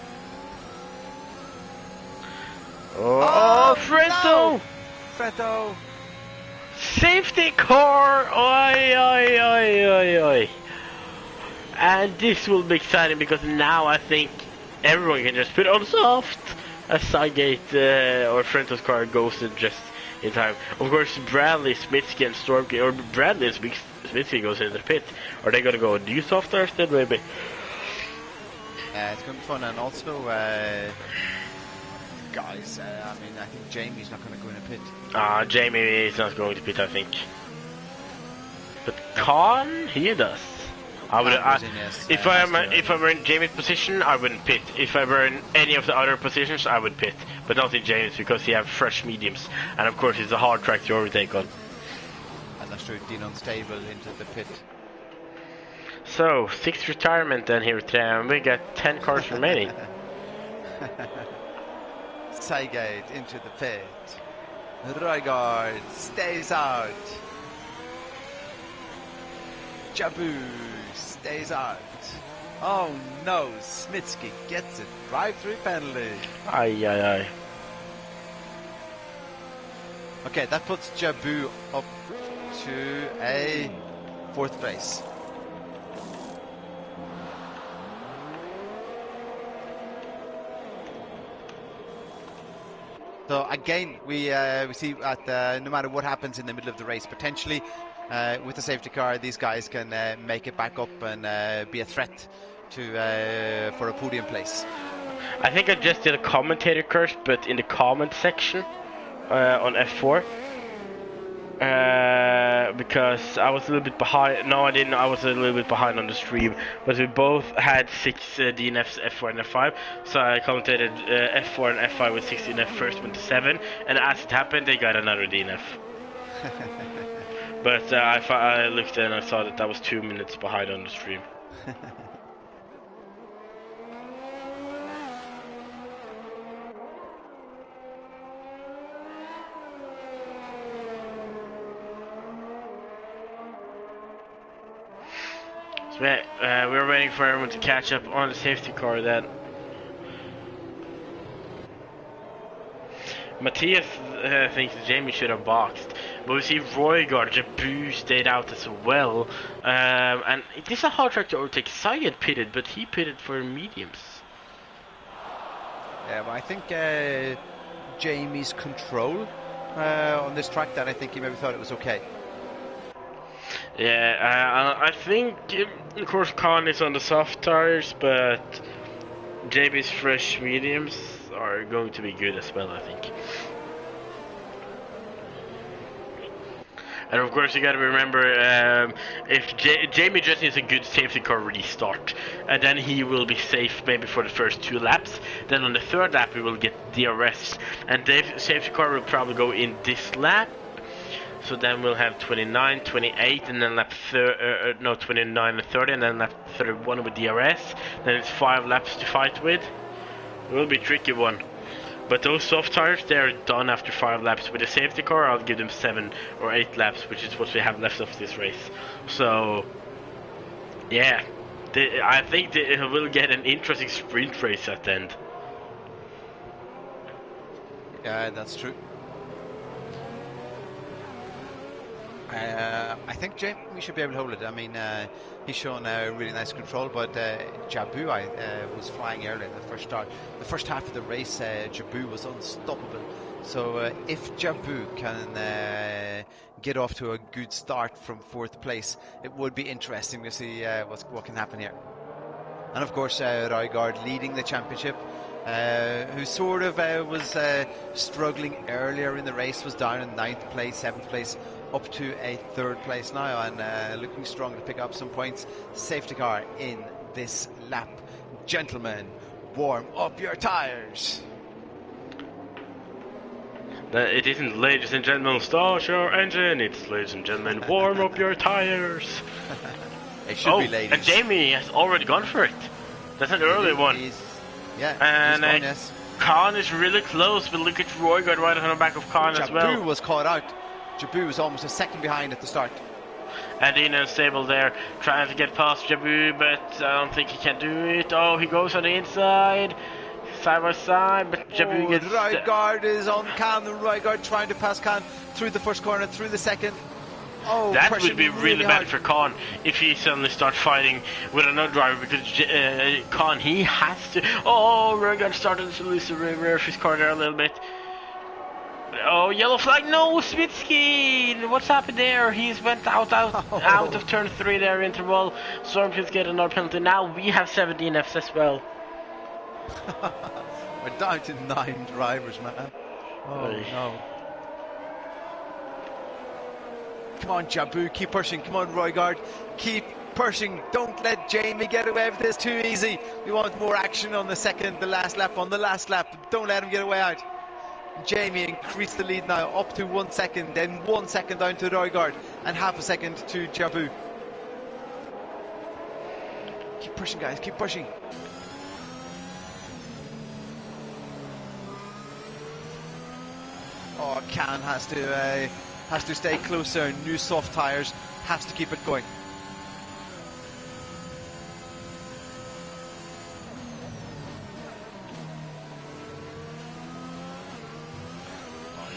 Oh, Fretto! No! Fretto! Safety car! Oi, oi, oi, oi, oi. And this will be exciting because now I think everyone can just put on soft. A Sidegate or Frento's car goes in just in time. Of course, Bradley, Smitsky, and Stormky, or Bradley and Smitsky goes into the pit. Are they gonna go do soft tires then, maybe? It's gonna be fun, and also, guys, I mean, I think Jamie's not gonna go in a pit. Jamie is not going to pit, I think. But Khan, he does. I would. If I were in Jamie's position, I wouldn't pit. If I were in any of the other positions, I would pit, but not in Jamie's because he have fresh mediums, and of course it's a hard track to overtake on. And that's true. Dean unstable into the pit. So 6th retirement then here today, and we got 10 cars remaining. Seigate into the pit. Rygaard stays out. Jabu stays out. Oh no, Smitsky gets it. Drive-through penalty. Aye. Okay, that puts Jabu up to a 4th place. So again, we see that no matter what happens in the middle of the race, potentially with the safety car, these guys can make it back up and be a threat to for a podium place. I think I just did a commentator curse, but in the comment section on F4. Because I was a little bit behind. No, I didn't. I was a little bit behind on the stream. But we both had 6 DNFs, F4 and F5. So I commentated F4 and F5 with 6 DNF first, went to 7. And as it happened, they got another DNF. But I looked and I saw that was 2 minutes behind on the stream. We're waiting for everyone to catch up on the safety car then. Matthias thinks Jamie should have boxed, but we see Roygaard, Jabu stayed out as well. And it is a hard track to overtake. Sayed pitted, but he pitted for mediums. Yeah, well, I think Jamie's control on this track, that I think he maybe thought it was okay. Yeah, I think, of course, Khan is on the soft tires, but JB's fresh mediums are going to be good as well, I think. And of course, you got to remember, if Jamie just needs a good safety car restart, and then he will be safe maybe for the first 2 laps. Then on the 3rd lap, we will get DRS, and the safety car will probably go in this lap. So then we'll have 29, 28, and then lap 29 and 30, and then lap 31 with DRS. Then it's 5 laps to fight with. It will be a tricky one. But those soft tires, they're done after 5 laps. With a safety car, I'll give them 7 or 8 laps, which is what we have left of this race. So, yeah, I think they will get an interesting sprint race at the end. Yeah, that's true. I think Jamie should be able to hold it. I mean, he's shown really nice control, but Jabu was flying earlier in the first start. The first half of the race, Jabu was unstoppable. So if Jabu can get off to a good start from 4th place, it would be interesting to see what can happen here. And of course, Rygaard leading the championship, who sort of was struggling earlier in the race, was down in 9th place, 7th place, up to a 3rd place now, and looking strong to pick up some points. Safety car in this lap. Gentlemen, warm up your tires. It isn't ladies and gentlemen, start your engine. It's ladies and gentlemen, warm up your tires. It should be ladies. And Jamie has already gone for it. That's an early one. Yeah, and gone, yes. Khan is really close, but look at Roygaard right on the back of Khan as well. Jabu was caught out. Jabu was almost a second behind at the start. And Dino stable there, trying to get past Jabu, but I don't think he can do it. Oh, he goes on the inside, side by side, but Jabu gets... Rygaard is on Khan, and Rygaard trying to pass Khan through the first corner, through the second. Oh, that would be really bad for Khan if he suddenly starts fighting with another driver, because Khan, he has to... Oh, Rygaard started to lose the reverse his car there a little bit. Oh, yellow flag, no, Smitsky! What's happened there? He's went out of turn 3 there, interval. Stormfields get another penalty. Now we have 17 Fs as well. We're down to 9 drivers, man. Oh, no. Come on, Jabu, keep pushing. Come on, Roygaard, keep pushing. Don't let Jamie get away with this too easy. We want more action on the last lap. Don't let him get away out. Jamie increased the lead now up to 1 second, then 1 second down to Røygaard, and half a second to Jabu. Keep pushing, guys, keep pushing. Oh, Khan has to stay closer. New soft tyres, has to keep it going.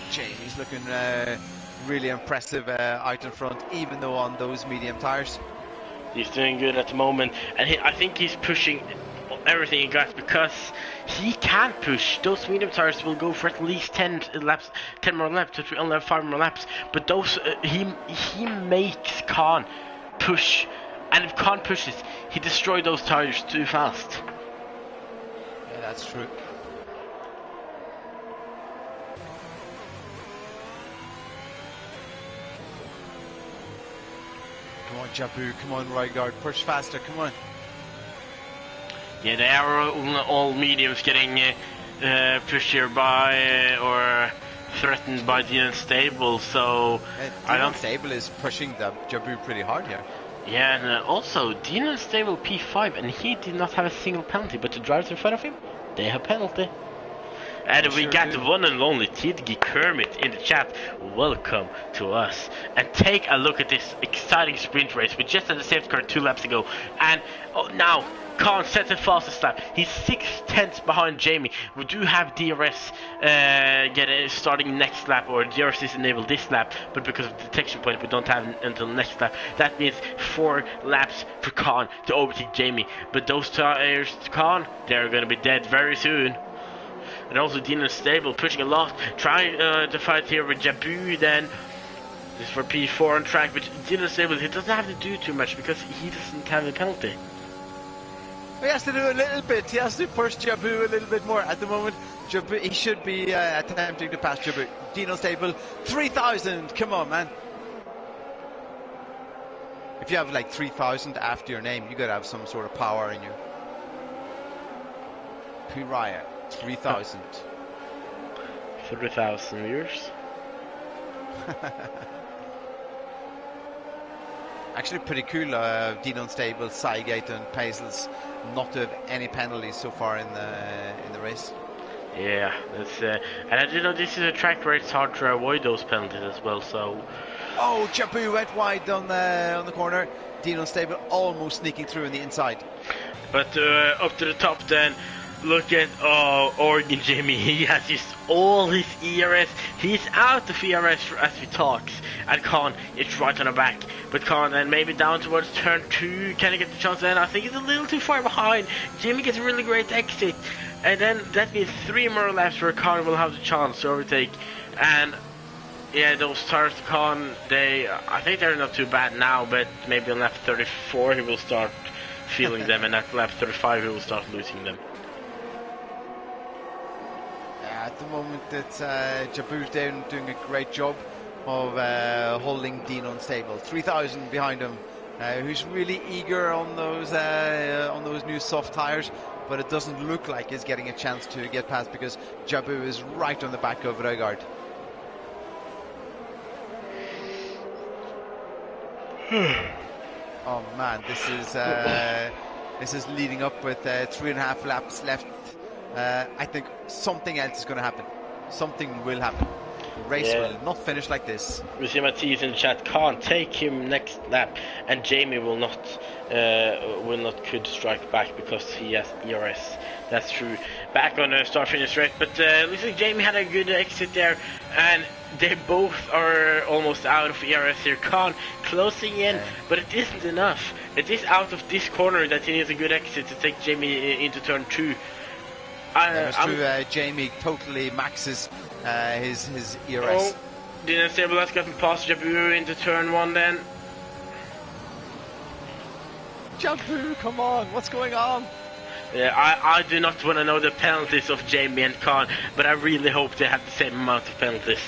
Jamie's looking really impressive out in front, even though on those medium tyres. He's doing good at the moment, and I think he's pushing everything he got, because he can push. Those medium tires will go for at least 10 more laps, if we only have 5 more laps. But those he makes Khan push, and if Khan pushes, he destroys those tires too fast. Yeah, that's true. Come on, Jabu, come on, Røygaard, push faster, come on. Yeah, they are all mediums getting pushed here by or threatened by the unstable, so I don't. Unstable is pushing the Jabu pretty hard here. Yeah, and also the unstable P5, and he did not have a single penalty, but the drivers in front of him, they have penalty. And we got the one and only TTG Kermit in the chat. Welcome to us. And take a look at this exciting sprint race. We just had the safety car 2 laps ago. And now Khan sets the fastest lap. He's 6/10 behind Jamie. We do have DRS starting next lap, or DRS is enabled this lap, but because of the detection point we don't have until next lap. That means 4 laps for Khan to overtake Jamie. But those tires to Khan, they're going to be dead very soon. And also Dean Stable pushing a lot, trying to fight here with Jabu. Then this for P4 on track, but Dean Stable, he doesn't have to do too much because he doesn't have a penalty. He has to do a little bit. He has to push Jabu a little bit more at the moment. Jabu, he should be attempting to pass Jabu. Dino Stable, 3,000. Come on, man. If you have like 3,000 after your name, you gotta have some sort of power in you. Piraya, 3,000. 3,000 years. Actually pretty cool, Dean Unstable, Cygate and Paisels not to have any penalties so far in the race. Yeah, that's and I do know this is a track where it's hard to avoid those penalties as well, so... Oh, Jabu went wide on the corner. Dean Unstable almost sneaking through on the inside. But up to the top then, look at Oregon Jimmy. He has used all his ERS. He's out of ERS as we talk. And Khan is right on the back. But Khan then maybe down towards turn 2. Can he get the chance then? I think he's a little too far behind. Jimmy gets a really great exit. And then that means 3 more laps where Khan will have the chance to overtake. And yeah, those tires to Khan, I think they're not too bad now, but maybe on lap 34 he will start feeling them, and at lap 35 he will start losing them. At the moment, it's Jabu's doing a great job of holding Dean Unstable. 3,000 behind him, who's really eager on those new soft tires, but it doesn't look like he's getting a chance to get past because Jabu is right on the back of Røygaard. Oh man, this is leading up with 3.5 laps left. I think something else is going to happen. Something will happen. The race will not finish like this. We see Matthias in the chat. Can't take him next lap, and Jamie will not could strike back because he has ERS. That's true. Back on the start-finish race, but looks like Jamie had a good exit there, and they both are almost out of ERS here. Khan closing in, but it isn't enough. It is out of this corner that he needs a good exit to take Jamie into turn 2. That's true. Jamie totally maxes his ERS. Oh, didn't stable. Let's get past Jabu into turn 1 then. Jabu, come on! What's going on? Yeah, I do not want to know the penalties of Jamie and Khan, but I really hope they have the same amount of penalties.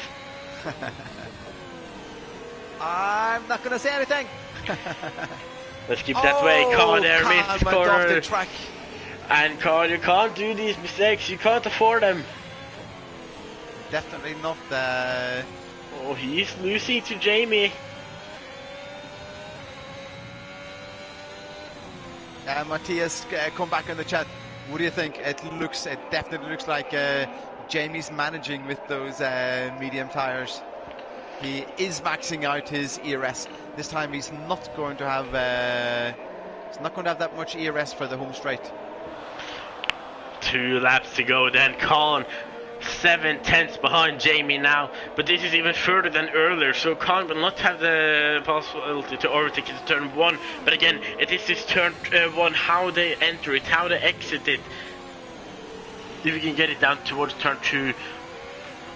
I'm not going to say anything. Let's keep that way. Con there, missed the went off the corner. track. And Con, you can't do these mistakes. You can't afford them. Definitely not. Oh, he's losing to Jamie. Matthias, come back in the chat. What do you think? It definitely looks like Jamie's managing with those medium tires. He is maxing out his ERS. This time he's not going to have that much ERS for the home straight. 2 laps to go then. Con 7/10 behind Jamie now, but this is even further than earlier, so Con will not have the possibility to overtake it to turn 1, but again, it is this turn 1, how they enter it, how they exit it. If we can get it down towards turn 2,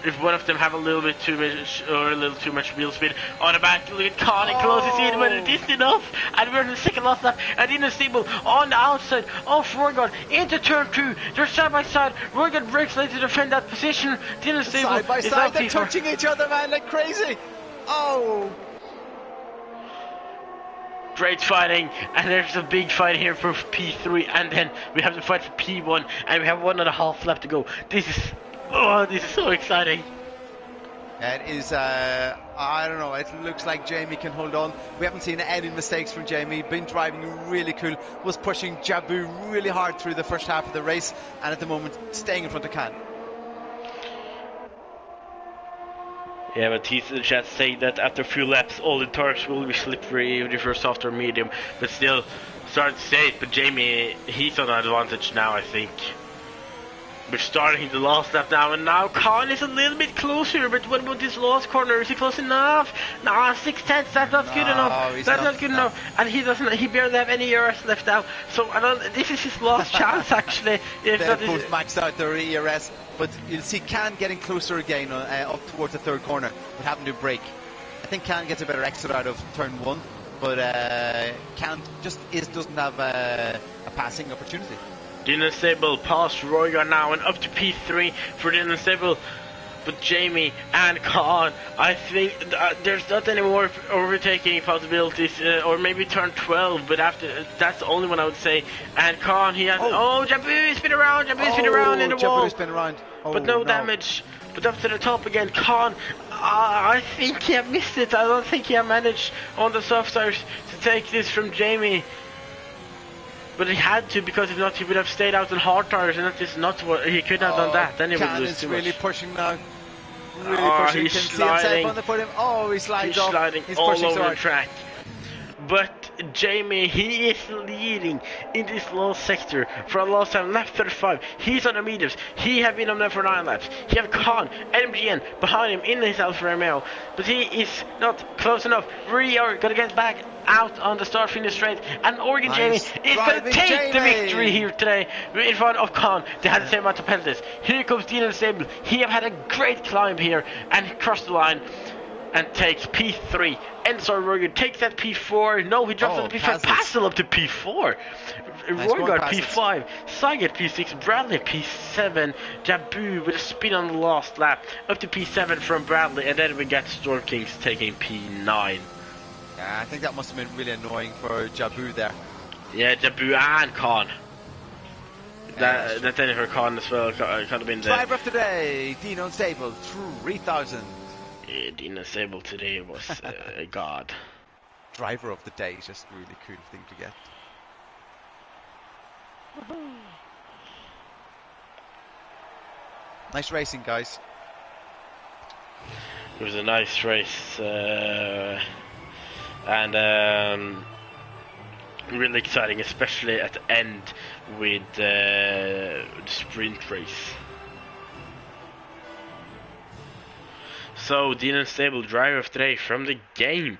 if one of them have a little bit too much or a little too much wheel speed on the back, look at Con, it closes in, but it isn't enough, and we're in the second last lap, and in the stable on the outside of Roygard into turn 2, they're side by side. Roygard breaks late to defend that position. Dino stable side by is side, they're touching each other, man, like crazy. Oh, great fighting, and there's a big fight here for P3, and then we have the fight for P1, and we have 1.5 lap to go. This is so exciting. It is, I don't know, it looks like Jamie can hold on. We haven't seen any mistakes from Jamie. Been driving really cool, was pushing Jabu really hard through the first half of the race, and at the moment staying in front of Can. Yeah, but he's in the chat saying that after a few laps all the tires will be slippery with the first, soft or medium, but still start to say it. But Jamie, he's on an advantage now, I think. We're starting the last lap now, and now Con is a little bit closer, but what about this last corner? Is he close enough? Nah, 6/10, that's not good enough. That's not good enough. And he barely have any ERS left now. So this is his last chance actually. If they both maxed out their ERS, but you'll see Can getting closer again up towards the third corner, but having to brake. I think Can gets a better exit out of turn 1, but Can just doesn't have a passing opportunity. Dylan Sable past Roygard now and up to P3 for Dylan Sable. But Jamie and Con, I think there's not any more overtaking possibilities, or maybe turn 12, but after that's the only one I would say. And Con, he has Jabu spin around, in the wall. Jabu spin around. But no damage. But up to the top again, Con. I think he have missed it. I don't think he have managed on the soft tires to take this from Jamie. But he had to, because if not, he would have stayed out on hard tires, and that is not what he could have done. That then he would lose too much. Really pushing now. Really pushing. He's sliding. On the podium. Oh, he slides he's off. Sliding he's all pushing over the track. But Jamie, he is leading in this last sector for a last time, lap 35. He's on the mediums. He have been on there for 9 laps. He have Con, MGN behind him in his Alfa Romeo, but he is not close enough. We are gonna get back out on the start finish straight, and Oregon Jamie is going to take the victory here today in front of Con. They had the same amount of penalties. Here comes Dylan Sable. He have had a great climb here and crossed the line and takes P3. Enzo Roygard takes that P4. No, he drops it to P5. Passel up to P4. Roygard P5. Saget P6. Bradley P7. Jabu with a spin on the last lap. Up to P7 from Bradley. And then we get Storm Kings taking P9. Yeah, I think that must have been really annoying for Jabu there. Yeah, Jabu and Con. That then for Con as well. Could have been there. Driver of the day, Dino Stable, 3000. Yeah, Dino Sable today was a god. Driver of the day is just a really cool thing to get. Nice racing, guys. It was a nice race, and really exciting, especially at the end with the sprint race. So, Dylan Stable, driver of the day from the game.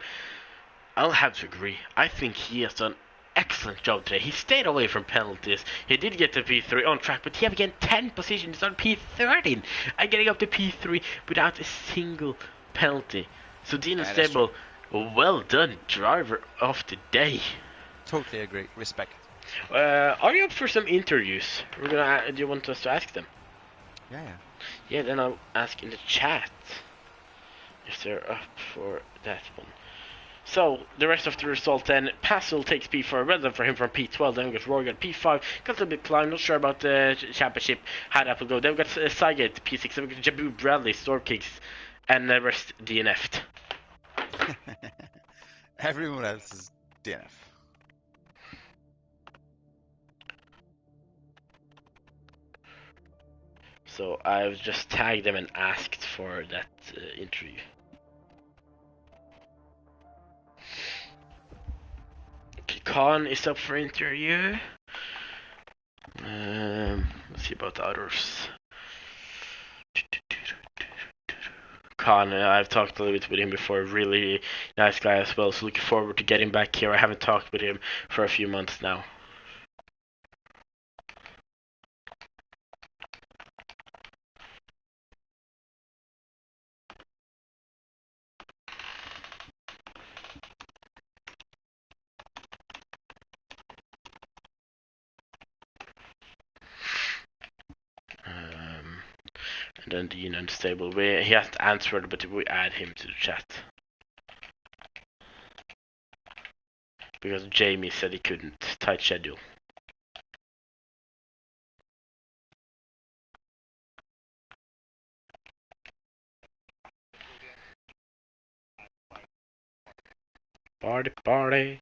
I'll have to agree. I think he has done an excellent job today. He stayed away from penalties. He did get to P3 on track, but he have again 10 positions on P13 and getting up to P3 without a single penalty. So, Dylan Stable, well done, driver of the day. Totally agree. Respect. Are you up for some interviews? Do you want us to ask them? Yeah. Yeah, then I'll ask in the chat if they're up for that one. So, the rest of the result then, Passel takes P4, well done for him from P12, then we got Rogan P5, got a little bit climb, not sure about the championship, how that will go. Then we got Sygate P6, then we got Jabu Bradley, Storm Kings, and the rest DNF'd. Everyone else is DNF. So I've just tagged them and asked for that interview. Khan is up for interview. Let's see about the others. Khan, I've talked a little bit with him before. Really nice guy as well. So looking forward to getting back here. I haven't talked with him for a few months now. And then Dean Unstable. He hasn't answered, but we add him to the chat. Because Jamie said he couldn't. Tight schedule. Party, party.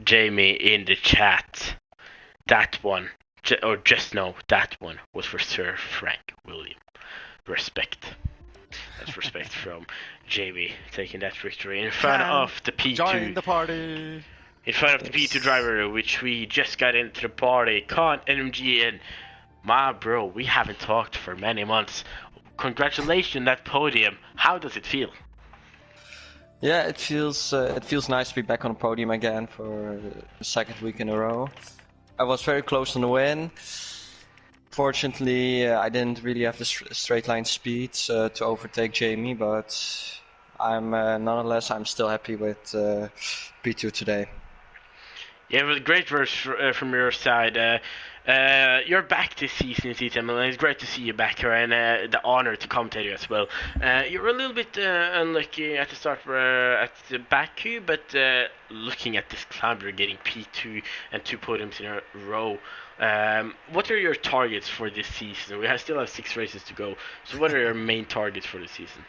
Jamie in the chat. That one. Or just know that one was for Sir Frank William. Respect. That's respect from Jamie taking that victory in front of the P2. Join the party. In front of the P2 driver, which we just got into the party. Con NMG and my bro, we haven't talked for many months. Congratulations on that podium. How does it feel? Yeah, it feels nice to be back on the podium again for the second week in a row. I was very close on the win. Fortunately, I didn't really have the straight line speed to overtake Jamie, but nonetheless I'm still happy with P2 today. Yeah, it was great verse from your side. You're back this season in TTML, and it's great to see you back here, and the honor to commentate you as well. You were a little bit unlucky at the start at the Baku, but looking at this climb, you're getting P2 and 2 podiums in a row. What are your targets for this season? We still have 6 races to go, so what are your main targets for this season?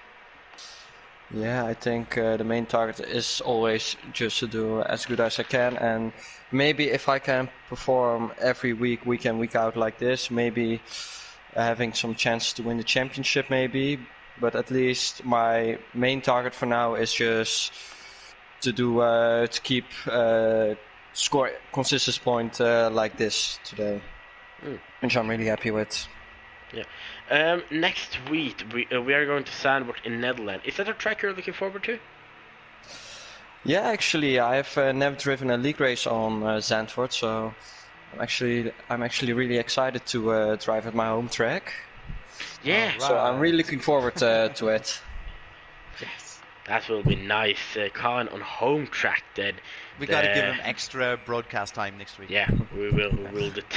Yeah, I think the main target is always just to do as good as I can, and maybe if I can perform every week in, week out like this, maybe having some chance to win the championship maybe, but at least my main target for now is just to do to keep score consistent point like this today, which I'm really happy with. Yeah. Next week we are going to Zandvoort in Netherlands. Is that a track you're looking forward to? Yeah, actually, I've never driven a league race on Zandvoort, so I'm actually really excited to drive at my home track. Yeah. Right. So I'm really looking forward to it. Yes, that will be nice. Khan on home track then. We gotta give him extra broadcast time next week. Yeah, we will.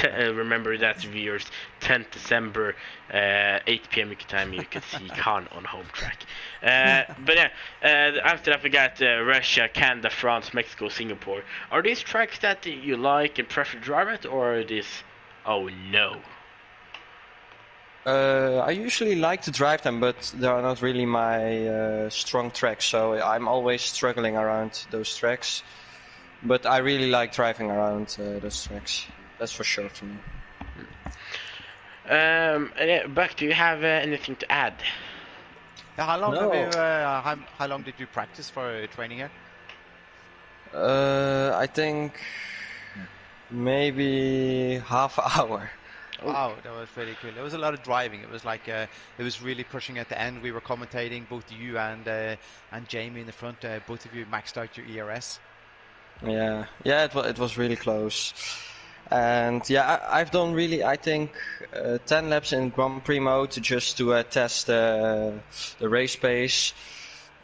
Remember that, viewers. 10th December, 8 p.m. UK time, you can see Khan on home track. But yeah, after that we got Russia, Canada, France, Mexico, Singapore. Are these tracks that you like and prefer to drive at, or are these? Oh no. I usually like to drive them, but they are not really my strong tracks, so I'm always struggling around those tracks. But I really like driving around those tracks. That's for sure for me. Buck, do you have anything to add? Yeah, how long No. have you, how long did you practice for training here? I think maybe half an hour. Wow, that was pretty cool. There was a lot of driving. It was like it was really pushing at the end. We were commentating, both you and Jamie in the front. Both of you maxed out your ERS. Yeah, it was really close. And yeah, I've done really, I think, 10 laps in Grand Prix mode just to test the race pace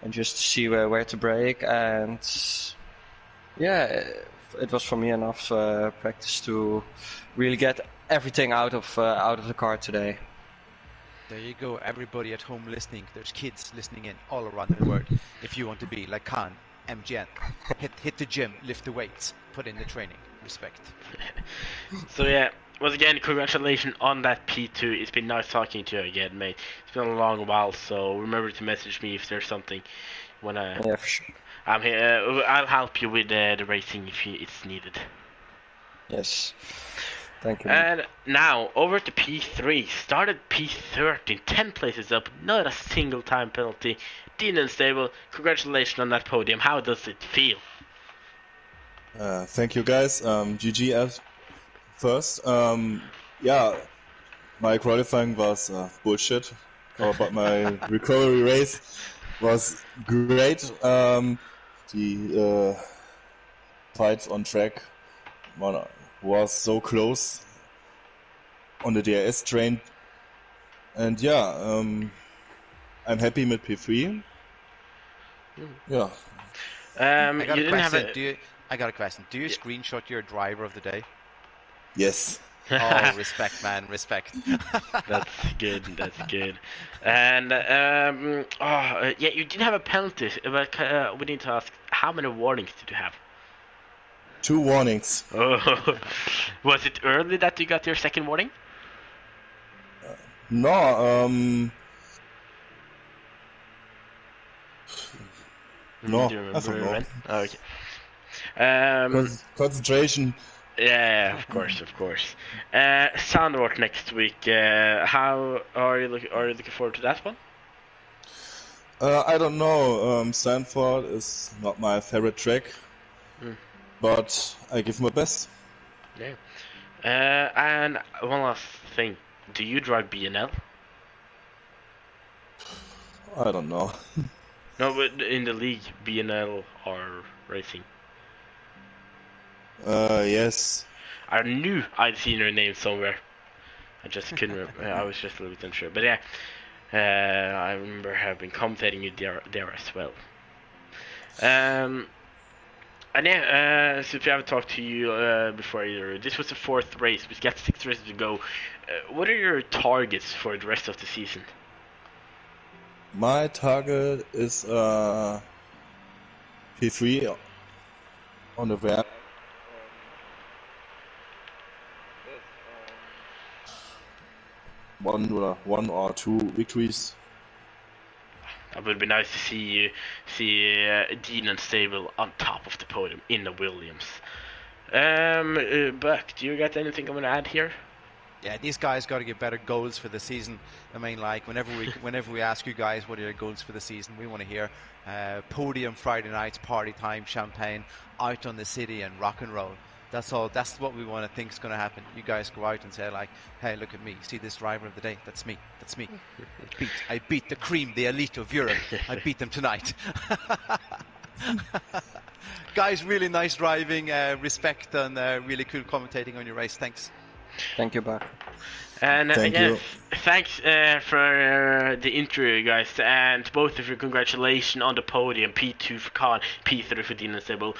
and just to see where to brake. And yeah, it was for me enough practice to really get everything out of the car today. There you go, everybody at home listening. There's kids listening in all around the world. If you want to be like Khan, MGN, hit the gym, lift the weights, put in the training. Respect. So yeah, once again, congratulations on that P2. It's been nice talking to you again, mate. It's been a long while, so remember to message me if there's something when I. Yeah, for sure. I'm here. I'll help you with the racing if it's needed. Yes. Thank you. And now over to P3. Started P13, 10 places up, not a single time penalty. Dean and Stable, congratulations on that podium. How does it feel? Thank you guys. GG at first. Yeah, my qualifying was bullshit, but my recovery race was great. The fights on track was so close on the DRS train, and yeah, I'm happy with P3. Yeah. I got You a didn't have question. I got a question. Do you screenshot your driver of the day? Yes. Oh, respect, man, respect. That's good. That's good. And yeah, you didn't have a penalty, but we need to ask, how many warnings did you have? 2 warnings. Oh, was it early that you got your second warning? No, no, Do you I remember don't know. when? Oh, okay. Concentration. Yeah, of course, of course. Sandwort next week. How are you looking forward to that one? I don't know. Sanford is not my favorite track, but I give my best. Yeah. And one last thing. Do you drive BNL? I don't know. No, but in the league, BNL are racing. Yes. I knew I'd seen your name somewhere. I just couldn't remember. I was just a little bit unsure. But yeah, I remember having commentating you there as well. And yeah, since we haven't talked to you before either, this was the 4th race. We've got 6 races to go. What are your targets for the rest of the season? My target is P3 on the van. One or 2 victories. It would be nice to see Dean and Stable on top of the podium in the Williams. Buck, do you got anything I'm gonna add here? Yeah, these guys got to get better goals for the season. I mean, like whenever we ask you guys what are your goals for the season, we want to hear podium Friday nights, party time, champagne, out on the city and rock and roll. That's all. That's what we want to think is going to happen. You guys go out and say like, "Hey, look at me! See this driver of the day? That's me. That's me. I beat the cream, the elite of Europe. I beat them tonight." Guys, really nice driving. Respect and really cool commentating on your race. Thanks. Thank you, Bart. And Thank again, you. thanks for the interview, guys, and both of you, congratulations on the podium. P2 for Khan, P3 for Dean and Stable.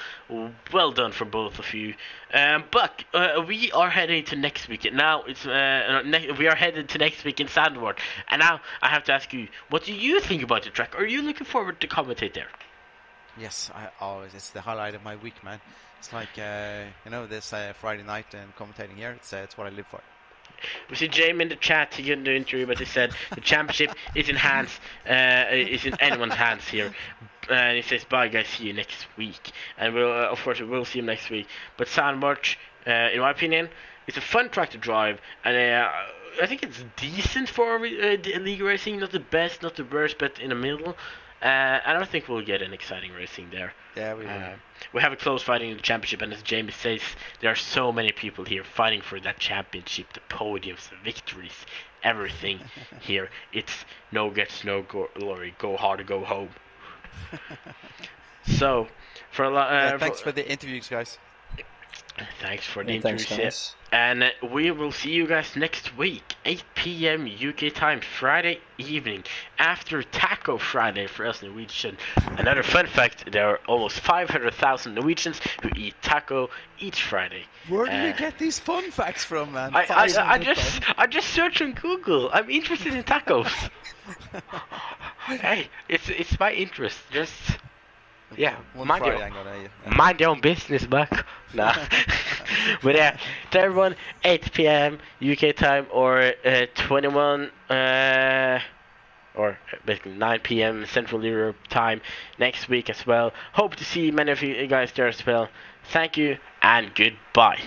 Well done for both of you. Buck, we are heading to next week. Now it's we are headed to next week in Sandwort, and now I have to ask you, what do you think about the track? Are you looking forward to commentate there? Yes, I always. It's the highlight of my week, man. It's like this Friday night and commentating here. It's what I live for. We see Jamie in the chat. He couldn't do interview, but he said the championship is is in anyone's hands here. And he says, "Bye, guys. See you next week." And we'll, of course, we'll see him next week. But Sandwich, in my opinion, it's a fun track to drive, and I think it's decent for league racing. Not the best, not the worst, but in the middle. I don't think we'll get an exciting racing there. Yeah, we will. We have a close fighting in the championship, and as Jamie says, there are so many people here fighting for that championship, the podiums, the victories, everything here. It's no guts, no glory. Go hard or go home. So, Thanks for the interviews, guys. Thanks for the Thanks, interview, guys. and we will see you guys next week, 8 p.m. UK time, Friday evening, after Taco Friday for us Norwegians. Another fun fact, there are almost 500,000 Norwegians who eat taco each Friday. Where do we get these fun facts from, man? I just searched on Google. I'm interested in tacos. Hey, it's my interest. Just mind your own business, buck. Nah. But yeah, to everyone, 8 p.m. UK time or 21 or basically 9 p.m. Central Europe time next week as well. Hope to see many of you guys there as well. Thank you and goodbye.